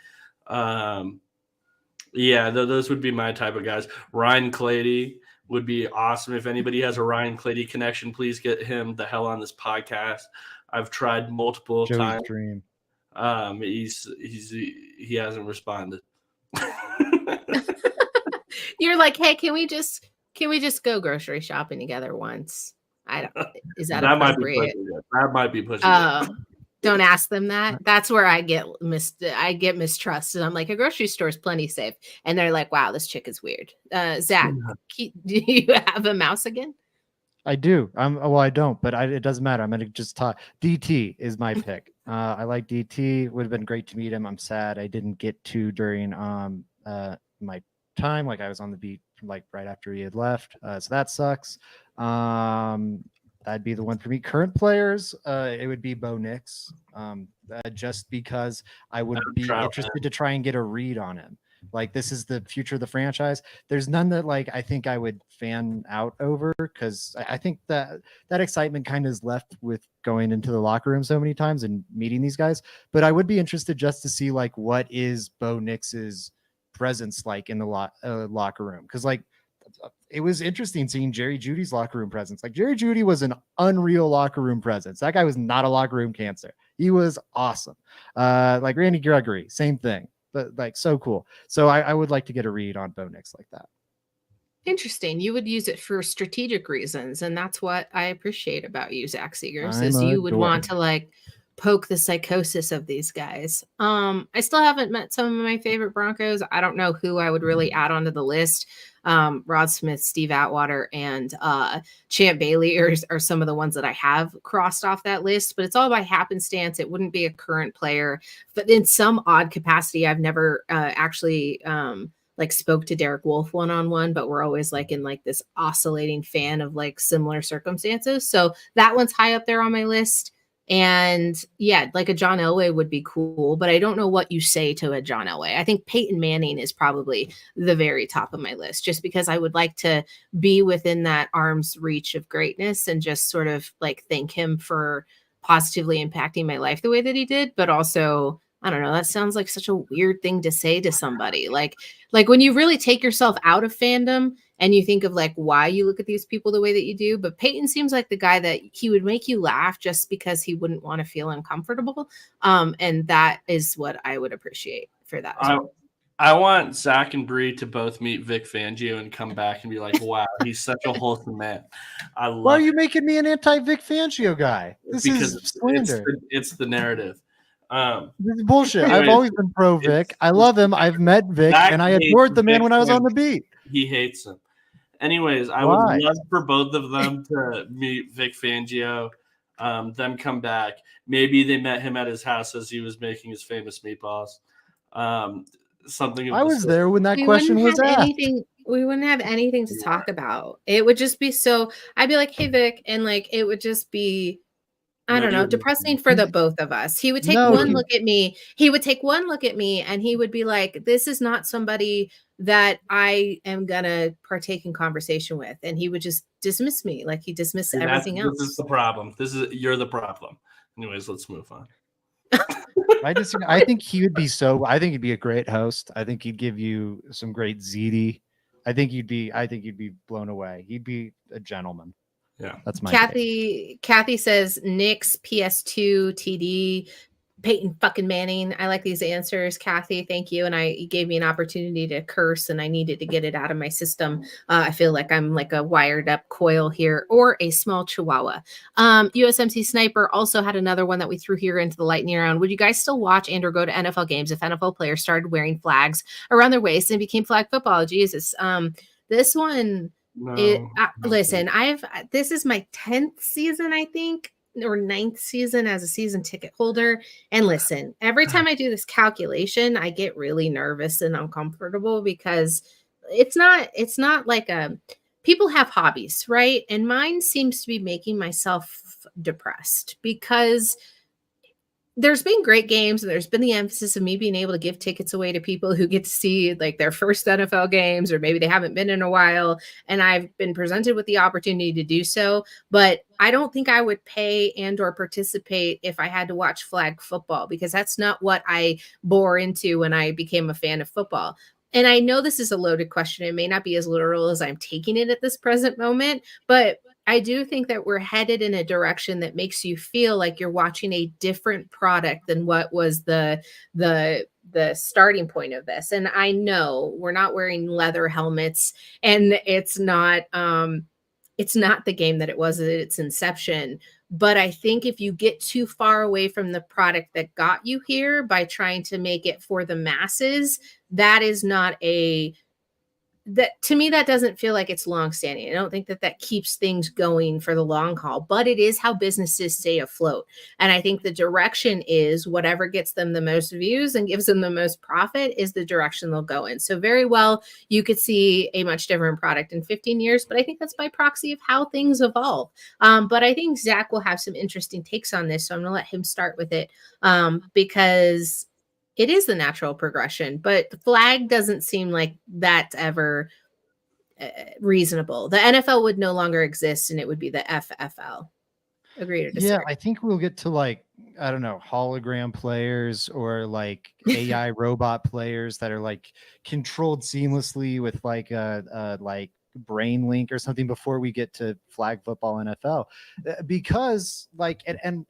Yeah, those would be my type of guys. Ryan Clady would be awesome. If anybody has a Ryan Clady connection, please get him the hell on this podcast. I've tried multiple Joey's times. dream. He hasn't responded. You're like, hey, can we just go grocery shopping together once? Is that appropriate? That might be pushing it. Don't ask them that. That's where I get mistrusted. I'm like, a grocery store is plenty safe, and they're like, wow, this chick is weird. Zach, do you have a mouse again? I do. I don't, but it doesn't matter. I'm gonna just talk. DT is my pick. I like DT. Would have been great to meet him. I'm sad I didn't get to during my time. Like I was on the beat like right after he had left. So that sucks. That'd be the one for me. Current players, it would be Bo Nix. Just because I would be interested to try and get a read on him. Like this is the future of the franchise. There's none that like I think I would fan out over because I think that excitement kind of is left with going into the locker room so many times and meeting these guys. But I would be interested just to see like what is Bo Nix's presence like in the locker room, because like it was interesting seeing Jerry Jeudy's locker room presence. Like Jerry Jeudy was an unreal locker room presence. That guy was not a locker room cancer. He was awesome. Like Randy Gregory, same thing. But like so cool. So I would like to get a read on Bo Nix like that. Interesting. You would use it for strategic reasons, and that's what I appreciate about you, Zach Seegers, is you would want to like poke the psychosis of these guys. I still haven't met some of my favorite Broncos. I don't know who I would really add onto the list. Rod Smith, Steve Atwater, and Champ Bailey are some of the ones that I have crossed off that list, but it's all by happenstance. It wouldn't be a current player, but in some odd capacity, I've never actually like spoke to Derek Wolfe one-on-one, but we're always like in like this oscillating fan of like similar circumstances. So that one's high up there on my list. And yeah, like a John Elway would be cool, but I don't know what you say to a John Elway. I think Peyton Manning is probably the very top of my list, just because I would like to be within that arm's reach of greatness and just sort of like thank him for positively impacting my life the way that he did. But also, I don't know, that sounds like such a weird thing to say to somebody. Like when you really take yourself out of fandom and you think of like why you look at these people the way that you do. But Peyton seems like the guy that he would make you laugh just because he wouldn't want to feel uncomfortable. And that is what I would appreciate for that. I want Zach and Bree to both meet Vic Fangio and come back and be like, wow, he's such a wholesome man. Why are you making me an anti-Vic Fangio guy? This is slander. It's the narrative. This is bullshit. I've always been pro Vic. I love him. I've met Vic, and I adored the man when I was on the beat. He hates him. Anyways, I would love for both of them to meet Vic Fangio, them come back. Maybe they met him at his house as he was making his famous meatballs. Something. I was there when that question was asked. We wouldn't have anything to talk about. It would just be so. I'd be like, "Hey, Vic," and like it would just be. I don't know, depressing for the both of us. He would take one look at me. He would take one look at me and he would be like, this is not somebody that I am going to partake in conversation with. And he would just dismiss me like he dismissed everything else. This is the problem. You're the problem. Anyways, let's move on. I think he would be I think he'd be a great host. I think he'd give you some great ziti. I think you'd be blown away. He'd be a gentleman. Yeah, that's my Kathy says Knicks, PS2, TD, Peyton fucking Manning. I like these answers, Kathy. Thank you. And you gave me an opportunity to curse, and I needed to get it out of my system. I feel like I'm like a wired up coil here, or a small chihuahua. USMC Sniper also had another one that we threw here into the lightning round. Would you guys still watch and or go to NFL games if NFL players started wearing flags around their waist and became flag football? Jesus. This one. Listen, this is my 10th season, I think, or 9th season as a season ticket holder. And listen, every time I do this calculation, I get really nervous and uncomfortable because it's not like people have hobbies, right? And mine seems to be making myself depressed because there's been great games, and there's been the emphasis of me being able to give tickets away to people who get to see like their first NFL games, or maybe they haven't been in a while. And I've been presented with the opportunity to do so, but I don't think I would pay and or participate if I had to watch flag football, because that's not what I bore into when I became a fan of football. And I know this is a loaded question. It may not be as literal as I'm taking it at this present moment, but I do think that we're headed in a direction that makes you feel like you're watching a different product than what was the starting point of this. And I know we're not wearing leather helmets, and it's not the game that it was at its inception. But I think if you get too far away from the product that got you here by trying to make it for the masses, that is not that to me, that doesn't feel like it's long standing. I don't think that that keeps things going for the long haul, but it is how businesses stay afloat. And I think the direction is whatever gets them the most views and gives them the most profit is the direction they'll go in. So very well, you could see a much different product in 15 years, but I think that's by proxy of how things evolve. But I think Zach will have some interesting takes on this. So I'm going to let him start with it because it is the natural progression, but the flag doesn't seem like that's ever reasonable. The NFL would no longer exist, and it would be the FFL. Agree or disagree? Yeah, I think we'll get to like, I don't know, hologram players or like AI robot players that are like controlled seamlessly with like a like brain link or something before we get to flag football NFL. Because like, and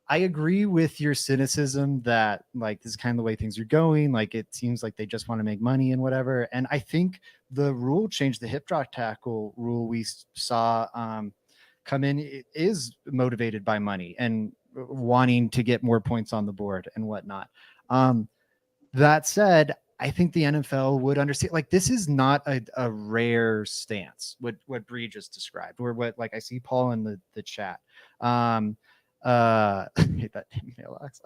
I agree with your cynicism that like this is kind of the way things are going. Like it seems like they just want to make money and whatever. And I think the rule change, the hip drop tackle rule we saw come in is motivated by money and wanting to get more points on the board and whatnot. That said, I think the NFL would understand, like, this is not a rare stance, what Bree just described, or what, like, I see Paul in the chat. I hate that mailbox.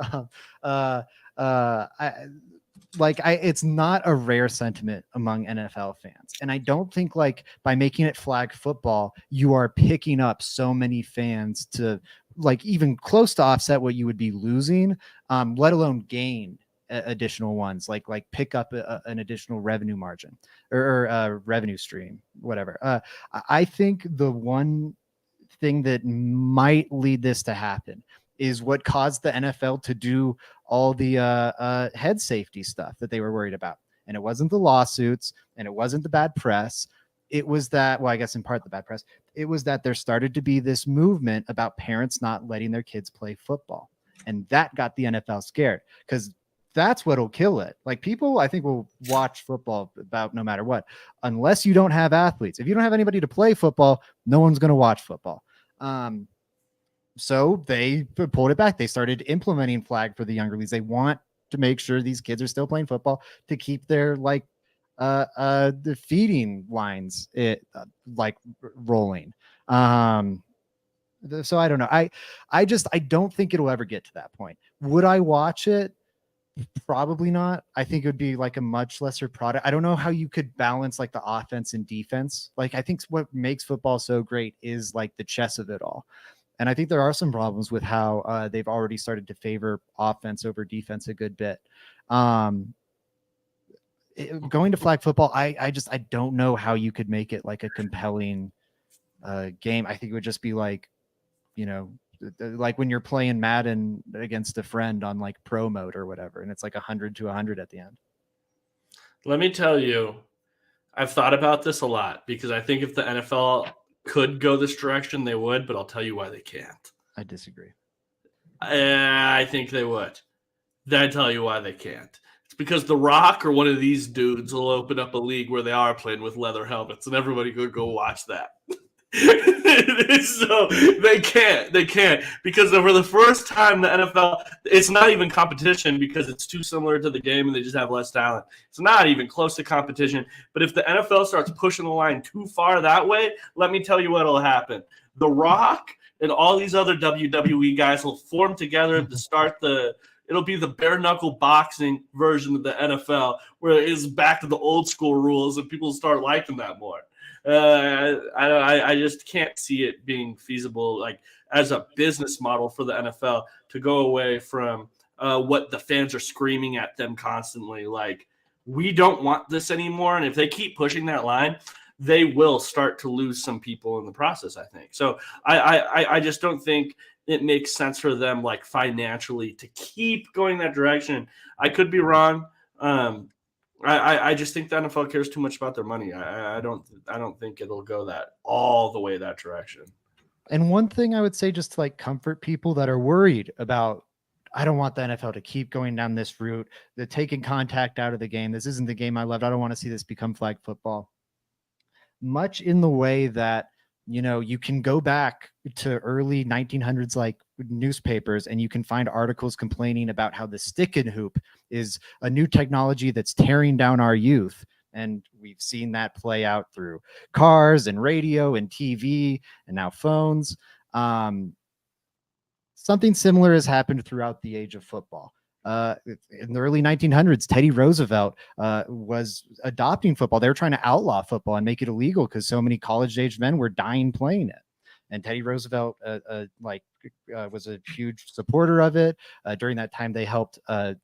It's not a rare sentiment among NFL fans. And I don't think like by making it flag football, you are picking up so many fans to like even close to offset what you would be losing, let alone gain additional ones, like pick up an additional revenue margin or revenue stream, whatever. I think the one thing that might lead this to happen is what caused the NFL to do all the head safety stuff that they were worried about. And it wasn't the lawsuits and it wasn't the bad press. It was that, well, I guess in part the bad press, it was that there started to be this movement about parents not letting their kids play football. And that got the NFL scared because that's what'll kill it. Like people, I think, will watch football about no matter what, unless you don't have athletes. If you don't have anybody to play football, no one's going to watch football. So they pulled it back. They started implementing flag for the younger leagues. They want to make sure these kids are still playing football to keep their like the feeding lines rolling. So I don't know. I don't think it'll ever get to that point. Would I watch it? Probably not. I think it would be like a much lesser product. I don't know how you could balance like the offense and defense. Like I think what makes football so great is like the chess of it all. And I think there are some problems with how they've already started to favor offense over defense a good bit. Going to flag football, I don't know how you could make it like a compelling game. I think it would just be like, you know, like when you're playing Madden against a friend on like pro mode or whatever, and it's like 100 to 100 at the end. Let me tell you, I've thought about this a lot because I think if the NFL could go this direction, they would, but I'll tell you why they can't. I disagree. I think they would. Then I tell you why they can't. It's because The Rock or one of these dudes will open up a league where they are playing with leather helmets, and everybody could go watch that. So they can't because for the first time the NFL, it's not even competition because it's too similar to the game and they just have less talent. It's not even close to competition. But if the NFL starts pushing the line too far that way, let me tell you what'll happen. The Rock and all these other WWE guys will form together to start it'll be the bare knuckle boxing version of the NFL where it is back to the old school rules and people start liking that more. I just can't see it being feasible, like as a business model for the NFL to go away from what the fans are screaming at them constantly. Like, we don't want this anymore. And if they keep pushing that line, they will start to lose some people in the process, I think. So I just don't think it makes sense for them, like, financially to keep going that direction. I could be wrong. I just think the NFL cares too much about their money. I don't think it'll go that all the way that direction. And one thing I would say, just to like comfort people that are worried about, I don't want the NFL to keep going down this route, the taking contact out of the game. This isn't the game I loved. I don't want to see this become flag football. Much in the way that, you know, you can go back to early 1900s like newspapers and you can find articles complaining about how the stick and hoop is a new technology that's tearing down our youth. And we've seen that play out through cars and radio and TV and now phones. Something similar has happened throughout the age of football. In the early 1900s, Teddy Roosevelt was adopting football. They were trying to outlaw football and make it illegal because so many college-aged men were dying playing it. And Teddy Roosevelt was a huge supporter of it. During that time, they helped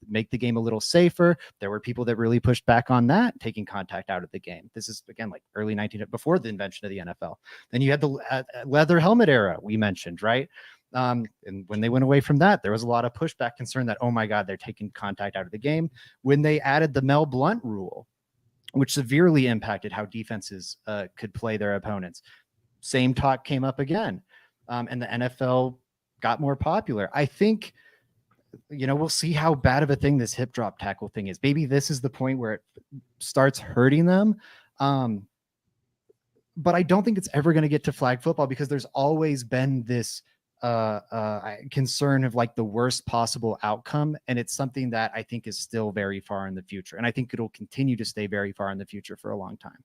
make the game a little safer. There were people that really pushed back on that, taking contact out of the game. This is, again, like early 1900s, before the invention of the NFL. Then you had the leather helmet era we mentioned, right? And when they went away from that, there was a lot of pushback concern that, oh my God, they're taking contact out of the game. When they added the Mel Blount rule, which severely impacted how defenses could play their opponents, same talk came up again. And the NFL got more popular. I think, you know, we'll see how bad of a thing this hip drop tackle thing is. Maybe this is the point where it starts hurting them. But I don't think it's ever going to get to flag football because there's always been this concern of like the worst possible outcome. And it's something that I think is still very far in the future. And I think it'll continue to stay very far in the future for a long time.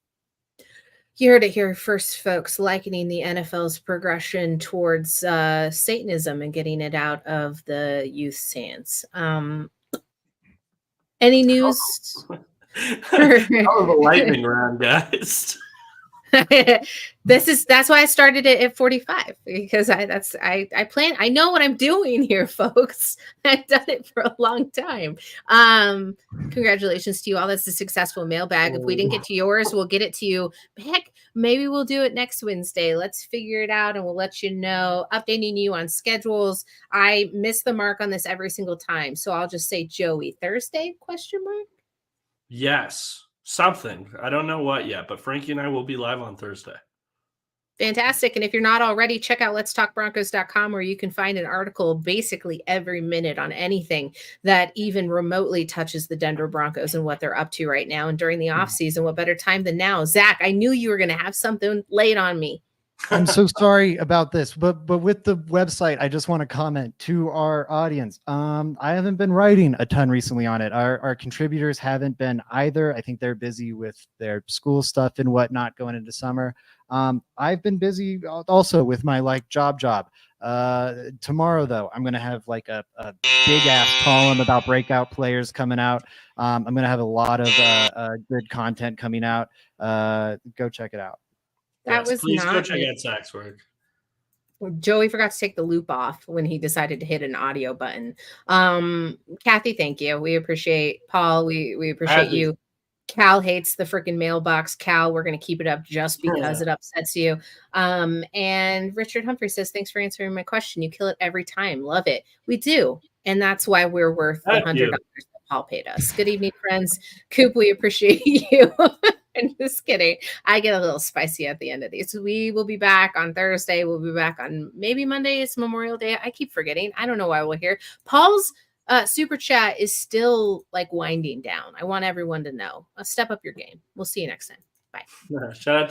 You heard it here first, folks, likening the NFL's progression towards Satanism and getting it out of the youth's hands. Any news? That was a lightning round, guys. That's why I started it at 45, because I plan. I know what I'm doing here, folks. I've done it for a long time. Congratulations to you all. That's a successful mailbag. If we didn't get to yours, we'll get it to you. Heck, maybe we'll do it next Wednesday. Let's figure it out and we'll let you know, updating you on schedules. I miss the mark on this every single time. So I'll just say, Joey, Thursday, ? Yes. Something. I don't know what yet, but Frankie and I will be live on Thursday. Fantastic. And if you're not already, check out letstalkbroncos.com, where you can find an article basically every minute on anything that even remotely touches the Denver Broncos and what they're up to right now. And during the offseason, what better time than now? Zach, I knew you were going to have something laid on me. I'm so sorry about this, but with the website, I just want to comment to our audience. I haven't been writing a ton recently on it. Our contributors haven't been either. I think they're busy with their school stuff and whatnot going into summer. I've been busy also with my job. Tomorrow though, I'm going to have like a big ass column about breakout players coming out. I'm going to have a lot of good content coming out. Go check it out. Please go check out Zach's work. Joey forgot to take the loop off when he decided to hit an audio button. Kathy, thank you. We appreciate Paul. We appreciate you. Cal hates the freaking mailbox. Cal, we're going to keep it up just because it upsets you. And Richard Humphrey says, thanks for answering my question. You kill it every time. Love it. We do. And that's why we're worth the $100 that Paul paid us. Good evening, friends. Coop, we appreciate you. I'm just kidding. I get a little spicy at the end of these. We will be back on Thursday. We'll be back on maybe Monday. It's Memorial Day. I keep forgetting. I don't know why we're here. Paul's super chat is still like winding down. I want everyone to know. Step up your game. We'll see you next time. Bye. Shout out